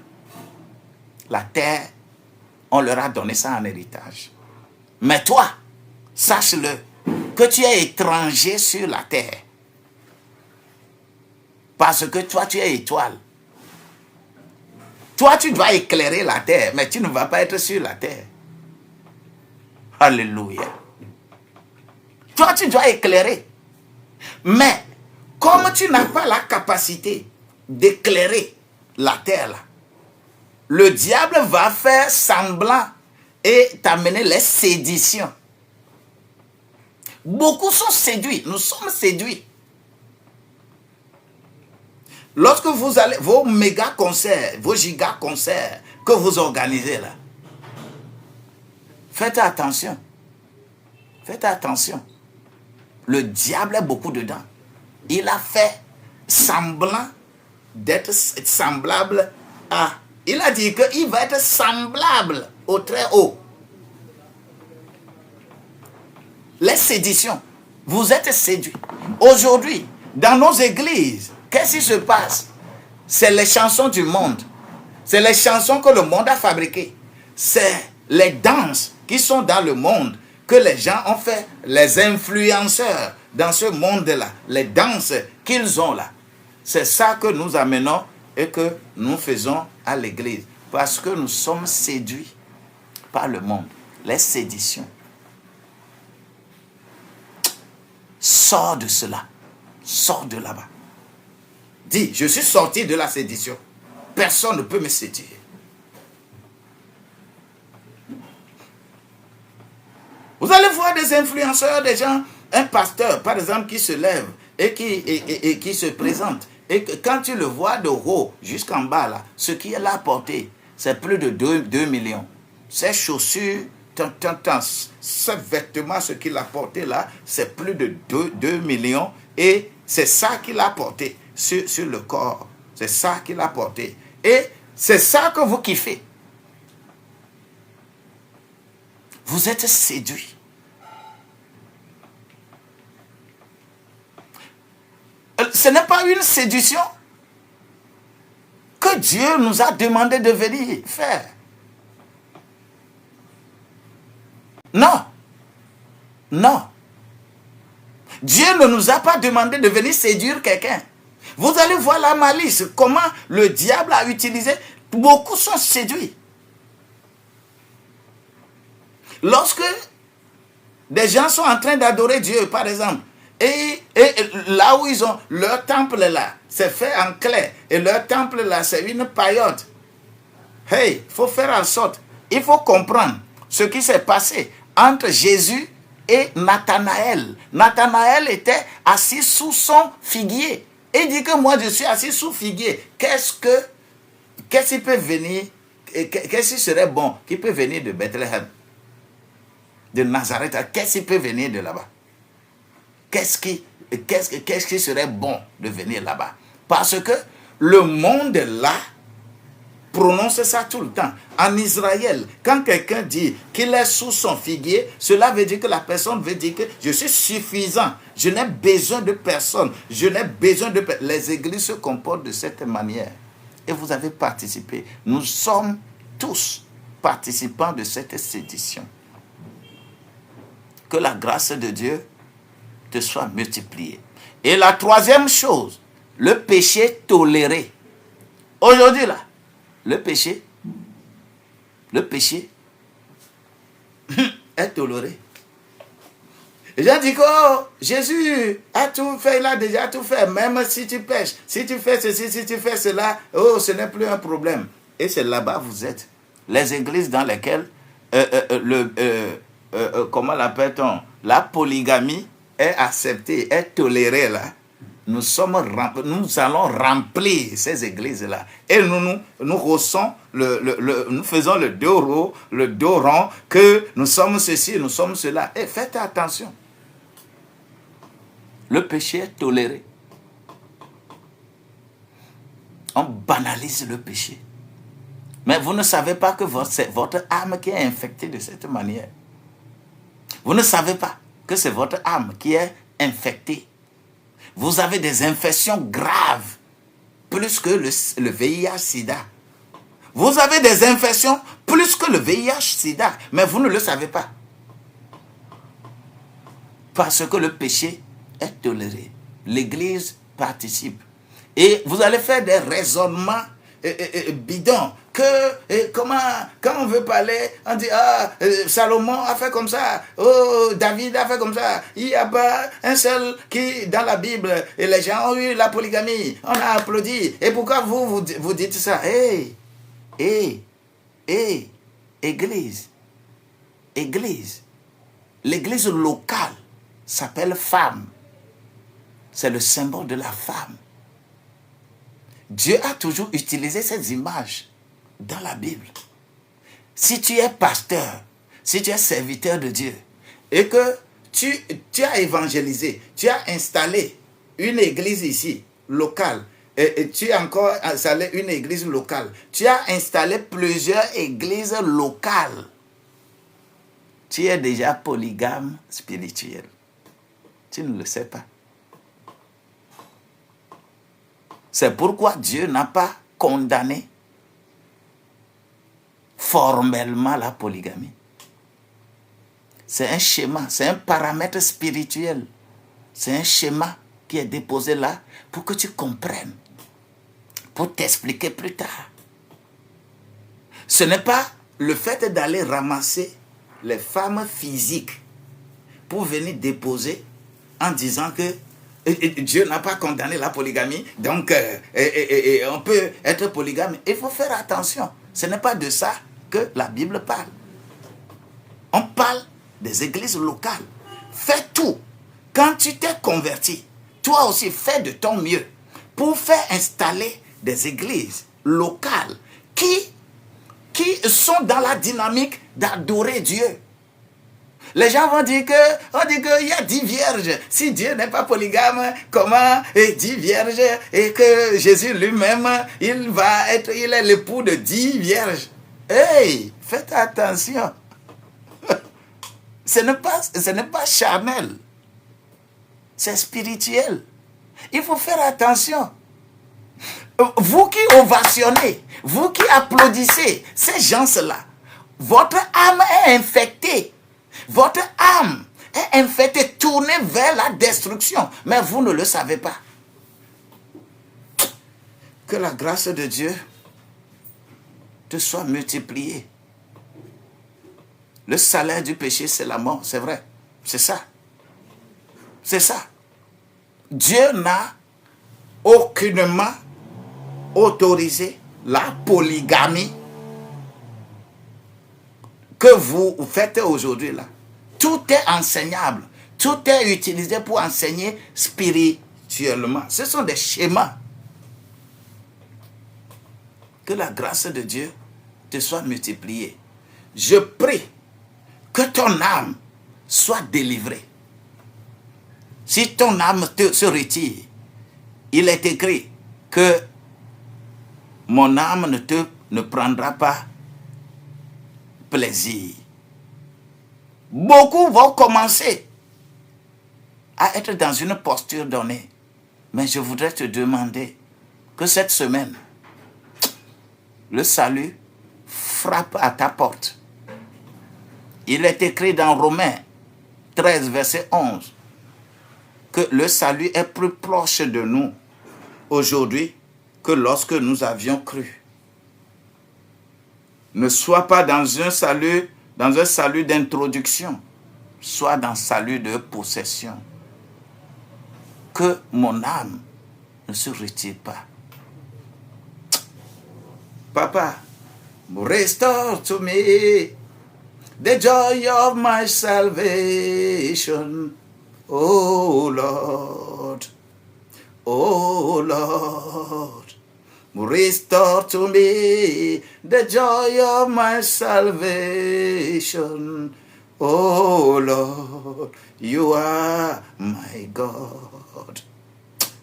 La terre, on leur a donné ça en héritage. Mais toi, sache-le, que tu es étranger sur la terre. Parce que toi, tu es étoile. Toi, tu dois éclairer la terre, mais tu ne vas pas être sur la terre. Alléluia. Toi, tu dois éclairer. Mais, comme tu n'as pas la capacité d'éclairer la terre, là, le diable va faire semblant et t'amener les séditions. Beaucoup sont séduits. Nous sommes séduits. Lorsque vous allez, vos méga concerts, vos giga concerts que vous organisez là, faites attention. Faites attention. Le diable est beaucoup dedans. Il a fait semblant d'être semblable à... Il a dit qu'il va être semblable au très haut. Les séditions. Vous êtes séduits. Aujourd'hui, dans nos églises, qu'est-ce qui se passe? C'est les chansons du monde. C'est les chansons que le monde a fabriquées. C'est les danses qui sont dans le monde, que les gens ont fait, les influenceurs dans ce monde-là, les danses qu'ils ont là. C'est ça que nous amenons et que nous faisons à l'église. Parce que nous sommes séduits par le monde. Les séditions. Sors de cela. Sors de là-bas. Dis, je suis sorti de la sédition. Personne ne peut me séduire. Vous allez voir des influenceurs, des gens, un pasteur, par exemple, qui se lève et qui se présente. Et que quand tu le vois de haut jusqu'en bas, là, ce qu'il a apporté, c'est plus de 2 millions. Ses chaussures, ses vêtements, ce qu'il a porté là, c'est plus de 2 millions. Et c'est ça qu'il a porté sur le corps. C'est ça qu'il a porté. Et c'est ça que vous kiffez. Vous êtes séduits. Ce n'est pas une séduction que Dieu nous a demandé de venir faire. Non. Non. Dieu ne nous a pas demandé de venir séduire quelqu'un. Vous allez voir la malice, comment le diable a utilisé. Beaucoup sont séduits. Lorsque des gens sont en train d'adorer Dieu, par exemple, et là où ils ont leur temple là, c'est fait en clair, et leur temple là, c'est une paillote. Hey, il faut faire en sorte, il faut comprendre ce qui s'est passé entre Jésus et Nathanaël. Nathanaël était assis sous son figuier. Et il dit que moi je suis assis sous figuier. Qu'est-ce qui peut venir, qu'est-ce qui serait bon, qui peut venir de Bethléem, de Nazareth, qu'est-ce qui peut venir de là-bas? Qu'est-ce qui serait bon de venir là-bas? Parce que le monde là prononce ça tout le temps. En Israël, quand quelqu'un dit qu'il est sous son figuier, cela veut dire que la personne veut dire que je suis suffisant. Je n'ai besoin de personne. Je n'ai besoin de... Les églises se comportent de cette manière. Et vous avez participé. Nous sommes tous participants de cette sédition. Que la grâce de Dieu te soit multipliée. Et la troisième chose, le péché toléré. Aujourd'hui là, le péché est toléré. Les gens disent que oh, Jésus a tout fait, il a déjà tout fait, même si tu pêches, si tu fais ceci, si tu fais cela, oh, ce n'est plus un problème. Et c'est là-bas vous êtes. Les églises dans lesquelles, comment l'appelle-t-on, la polygamie est acceptée, est tolérée là. Nous allons remplir ces églises-là. Et nous haussons, nous faisons le dos rond, que nous sommes ceci, nous sommes cela. Et faites attention. Le péché est toléré. On banalise le péché. Mais vous ne savez pas que c'est votre âme qui est infectée de cette manière. Vous ne savez pas que c'est votre âme qui est infectée. Vous avez des infections graves, plus que le VIH-Sida. Vous avez des infections plus que le VIH-Sida, mais vous ne le savez pas. Parce que le péché est toléré. L'Église participe. Et vous allez faire des raisonnements bidon. Quand on veut parler, on dit, Salomon a fait comme ça, David a fait comme ça. Il n'y a pas un seul qui, dans la Bible, et les gens ont eu la polygamie, on a applaudi. Et pourquoi vous dites ça? Église. L'église locale s'appelle femme. C'est le symbole de la femme. Dieu a toujours utilisé ces images dans la Bible. Si tu es pasteur, si tu es serviteur de Dieu, et que tu as évangélisé, tu as installé une église ici, locale, et tu as encore installé une église locale, tu as installé plusieurs églises locales, tu es déjà polygame spirituel. Tu ne le sais pas. C'est pourquoi Dieu n'a pas condamné formellement la polygamie. C'est un schéma, c'est un paramètre spirituel. C'est un schéma qui est déposé là pour que tu comprennes, pour t'expliquer plus tard. Ce n'est pas le fait d'aller ramasser les femmes physiques pour venir déposer en disant que Dieu n'a pas condamné la polygamie, donc on peut être polygame. Il faut faire attention. Ce n'est pas de ça que la Bible parle. On parle des églises locales. Fais tout. Quand tu t'es converti, toi aussi fais de ton mieux pour faire installer des églises locales qui sont dans la dynamique d'adorer Dieu. Les gens vont dire qu'il y a 10 vierges. Si Dieu n'est pas polygame, comment 10 vierges et que Jésus lui-même, il est l'époux de 10 vierges. Hey, faites attention. Ce n'est pas charnel. C'est spirituel. Il faut faire attention. Vous qui ovationnez, vous qui applaudissez ces gens-là, votre âme est infectée. Votre âme est infectée, tournée vers la destruction. Mais vous ne le savez pas. Que la grâce de Dieu te soit multipliée. Le salaire du péché, c'est la mort, c'est vrai. C'est ça. C'est ça. Dieu n'a aucunement autorisé la polygamie que vous faites aujourd'hui là. Tout est enseignable. Tout est utilisé pour enseigner spirituellement. Ce sont des schémas. Que la grâce de Dieu te soit multipliée. Je prie que ton âme soit délivrée. Si ton âme se retire, il est écrit que mon âme ne prendra pas plaisir. Beaucoup vont commencer à être dans une posture donnée. Mais je voudrais te demander que cette semaine, le salut frappe à ta porte. Il est écrit dans Romains 13, verset 11, que le salut est plus proche de nous aujourd'hui que lorsque nous avions cru. Ne sois pas dans un salut d'introduction, sois dans un salut de possession. Que mon âme ne se retire pas. Papa, restore to me the joy of my salvation. Oh Lord, restore to me the joy of my salvation. Oh Lord, you are my God.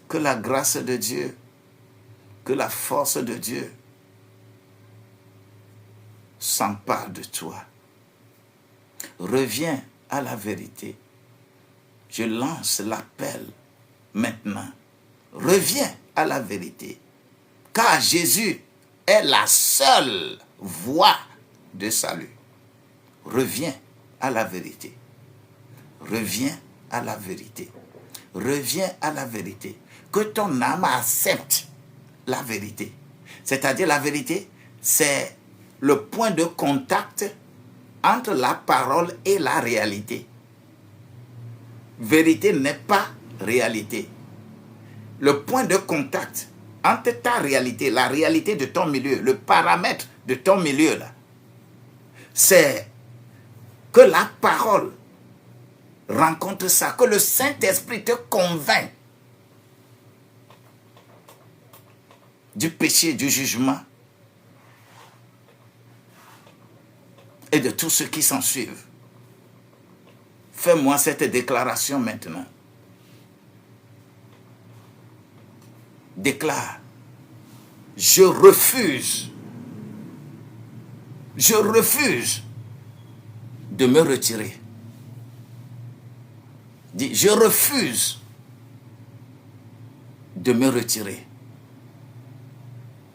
Que la grâce de Dieu, que la force de Dieu s'empare de toi. Reviens à la vérité. Je lance l'appel maintenant. Reviens à la vérité. Car Jésus est la seule voie de salut. Reviens à la vérité. Reviens à la vérité. Reviens à la vérité. Que ton âme accepte la vérité. C'est-à-dire la vérité, c'est le point de contact entre la parole et la réalité. Vérité n'est pas réalité. Le point de contact entre ta réalité, la réalité de ton milieu, le paramètre de ton milieu, là, c'est que la parole rencontre ça, que le Saint-Esprit te convainc du péché, du jugement et de tout ce qui s'ensuit. Fais-moi cette déclaration maintenant. Déclare, je refuse de me retirer. Dis, je refuse de me retirer.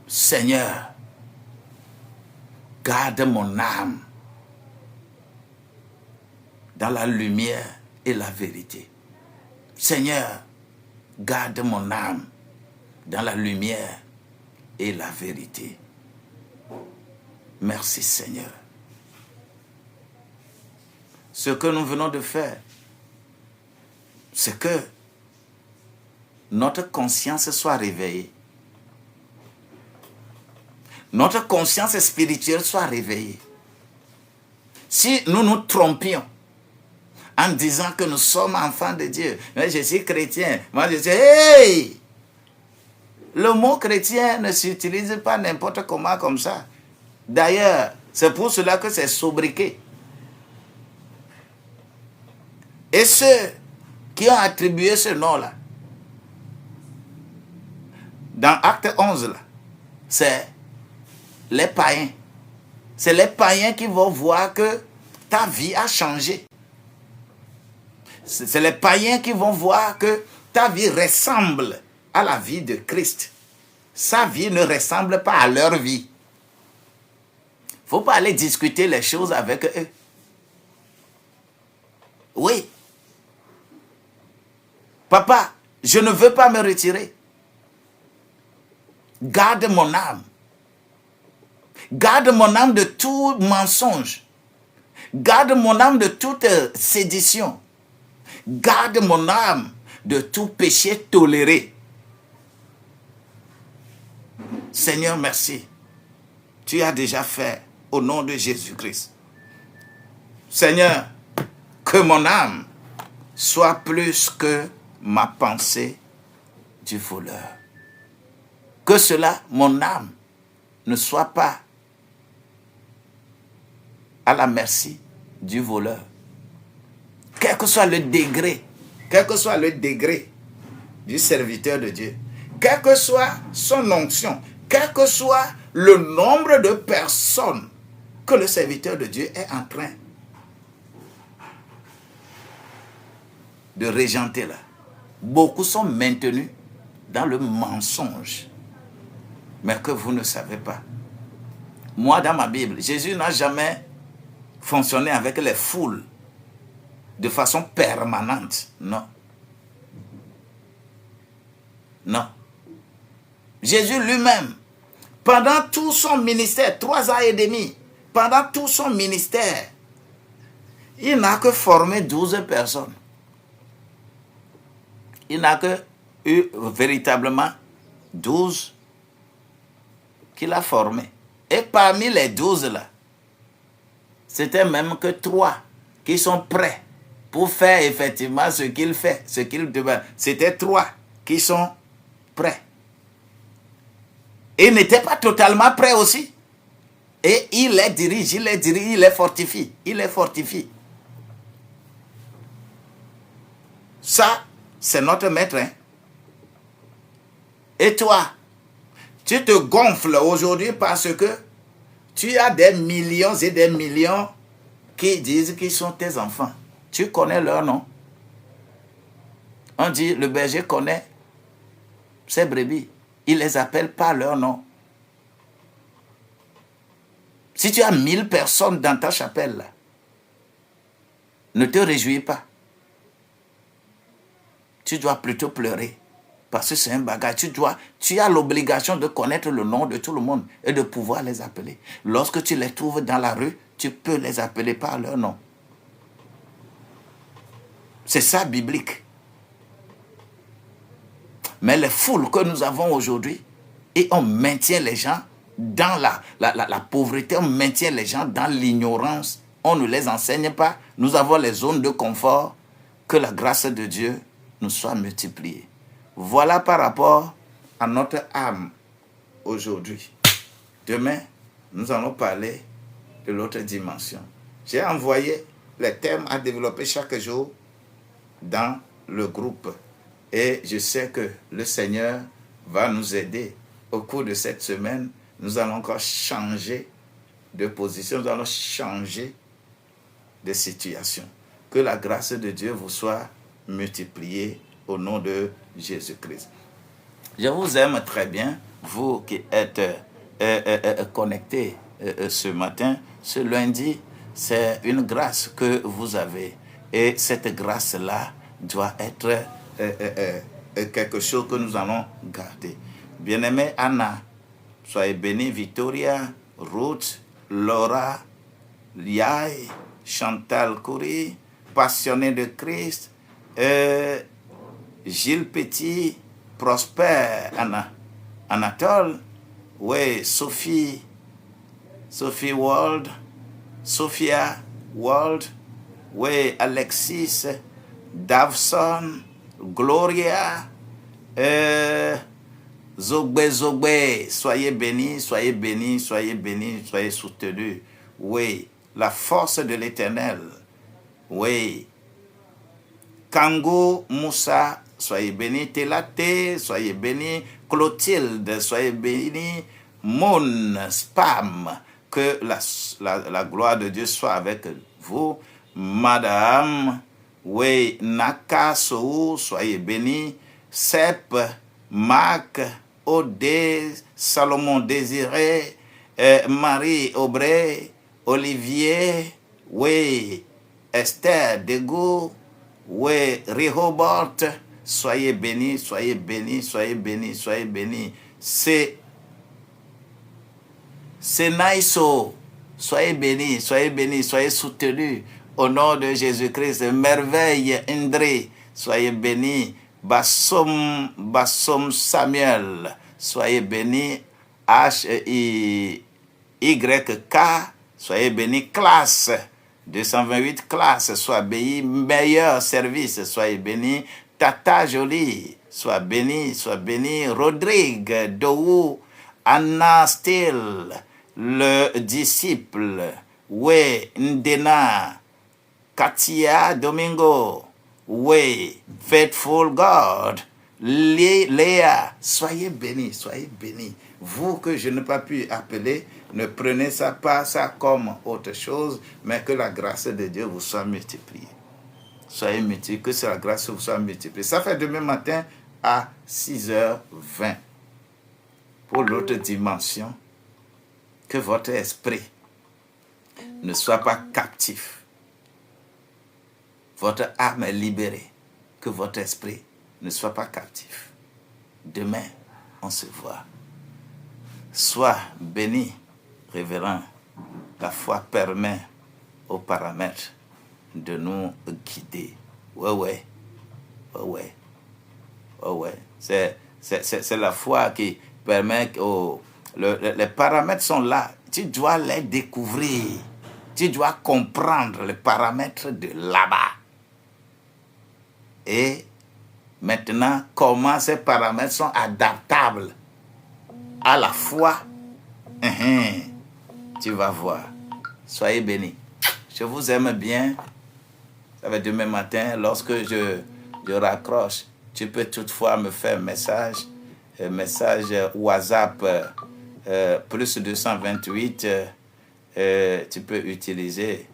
Seigneur, garde mon âme dans la lumière et la vérité. Seigneur, garde mon âme dans la lumière et la vérité. Merci Seigneur. Ce que nous venons de faire, c'est que notre conscience soit réveillée. Notre conscience spirituelle soit réveillée. Si nous nous trompions en disant que nous sommes enfants de Dieu, mais je suis chrétien, moi je dis, hey! Le mot chrétien ne s'utilise pas n'importe comment comme ça. D'ailleurs, c'est pour cela que c'est sobriquet. Et ceux qui ont attribué ce nom-là, dans Acte 11, là, c'est les païens. C'est les païens qui vont voir que ta vie a changé. C'est les païens qui vont voir que ta vie ressemble à la vie de Christ. Sa vie ne ressemble pas à leur vie. Il ne faut pas aller discuter les choses avec eux. Oui. Papa, je ne veux pas me retirer. Garde mon âme. Garde mon âme de tout mensonge. Garde mon âme de toute sédition. Garde mon âme de tout péché toléré. Seigneur, merci. Tu as déjà fait au nom de Jésus-Christ. Seigneur, que mon âme soit plus que ma pensée du voleur. Que cela, mon âme, ne soit pas à la merci du voleur. Quel que soit le degré du serviteur de Dieu, quelle que soit son onction, quel que soit le nombre de personnes que le serviteur de Dieu est en train de régenter là. Beaucoup sont maintenus dans le mensonge, mais que vous ne savez pas. Moi, dans ma Bible, Jésus n'a jamais fonctionné avec les foules de façon permanente. Non. Non. Jésus lui-même, pendant tout son ministère, 3 ans et demi, pendant tout son ministère, il n'a que formé 12 personnes. Il n'a que eu véritablement 12 qu'il a formés. Et parmi les 12 là, c'était même que 3 qui sont prêts pour faire effectivement ce qu'il fait, ce qu'il demande. C'était 3 qui sont prêts. Et n'étaient pas totalement prêts aussi. Et il les dirige, il les fortifie. Il les fortifie. Ça, c'est notre maître. Hein? Et toi, tu te gonfles aujourd'hui parce que tu as des millions et des millions qui disent qu'ils sont tes enfants. Tu connais leur nom. On dit, le berger connaît ses brebis. Il les appelle par leur nom. Si tu as 1000 personnes dans ta chapelle, là, ne te réjouis pas. Tu dois plutôt pleurer. Parce que c'est un bagage. Tu as l'obligation de connaître le nom de tout le monde et de pouvoir les appeler. Lorsque tu les trouves dans la rue, tu peux les appeler par leur nom. C'est ça, biblique. Mais les foules que nous avons aujourd'hui, et on maintient les gens dans la pauvreté, on maintient les gens dans l'ignorance, on ne les enseigne pas. Nous avons les zones de confort. Que la grâce de Dieu nous soit multipliée. Voilà par rapport à notre âme aujourd'hui. Demain, nous allons parler de l'autre dimension. J'ai envoyé les thèmes à développer chaque jour dans le groupe. Et je sais que le Seigneur va nous aider. Au cours de cette semaine, nous allons encore changer de position, nous allons changer de situation. Que la grâce de Dieu vous soit multipliée au nom de Jésus-Christ. Je vous aime très bien, vous qui êtes connectés ce matin, ce lundi. C'est une grâce que vous avez. Et cette grâce-là doit être quelque chose que nous allons garder. Bien-aimée Anna, soyez bénie. Victoria, Ruth, Laura, Liaï, Chantal Coury, Passionné de Christ, Gilles Petit, Prosper, Anatole, oui, Sophie Wald, Sophia Wald, oui, Alexis, Davson, Gloria, Zogbe, soyez bénis, soyez bénis, soyez bénis, soyez soutenus. Oui, la force de l'Éternel. Oui. Kango Moussa, soyez bénis. Télate, soyez bénis. Clotilde, soyez bénis. Mon Spam, que la gloire de Dieu soit avec vous. Madame, oui, Nakaso, soyez bénis. Sep, Marc, Odé, Salomon Désiré, Marie Aubray, Olivier, oui, Esther Dego, oui, Rehoboth, soyez bénis, soyez bénis, soyez bénis, soyez bénis. C'est Naïso, soyez bénis, soyez soutenus au nom de Jésus-Christ. Merveille Indré, soyez bénis. Bassom Samuel, soyez bénis. HYK, soyez bénis. Classe 228, classe, soyez bénis. Meilleur service, soyez bénis. Tata Jolie, soyez bénis, soyez bénis. Rodrigue Dou, Anna Steele, le disciple. Oui, Ndena, Katia Domingo. Oui, faithful God, Léa, soyez bénis, soyez bénis. Vous que je n'ai pas pu appeler, ne prenez pas ça comme autre chose, mais que la grâce de Dieu vous soit multipliée. Soyez multipliés, que la grâce vous soit multipliée. Ça fait demain matin à 6h20 pour l'autre dimension. Que votre esprit ne soit pas captif. Votre âme est libérée. Que votre esprit ne soit pas captif. Demain, on se voit. Sois béni, révérend. La foi permet aux paramètres de nous guider. Ouais. C'est la foi qui permet les paramètres sont là. Tu dois les découvrir. Tu dois comprendre les paramètres de là-bas. Et maintenant, comment ces paramètres sont adaptables à la foi. Tu vas voir. Soyez bénis. Je vous aime bien. Ça va être demain matin. Lorsque je raccroche, tu peux toutefois me faire un message WhatsApp plus 228. Tu peux utiliser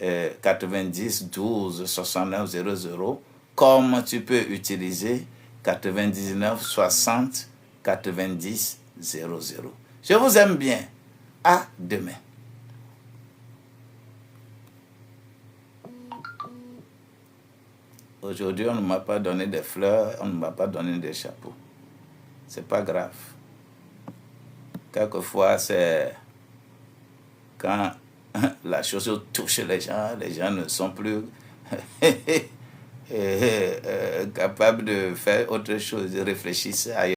90 12 69 00. Comme tu peux utiliser 99 60 90 00. Je vous aime bien. À demain. Aujourd'hui, on ne m'a pas donné des fleurs, on ne m'a pas donné des chapeaux. C'est pas grave. Quelquefois, c'est quand la chose touche les gens ne sont plus capables de faire autre chose, de réfléchir ailleurs.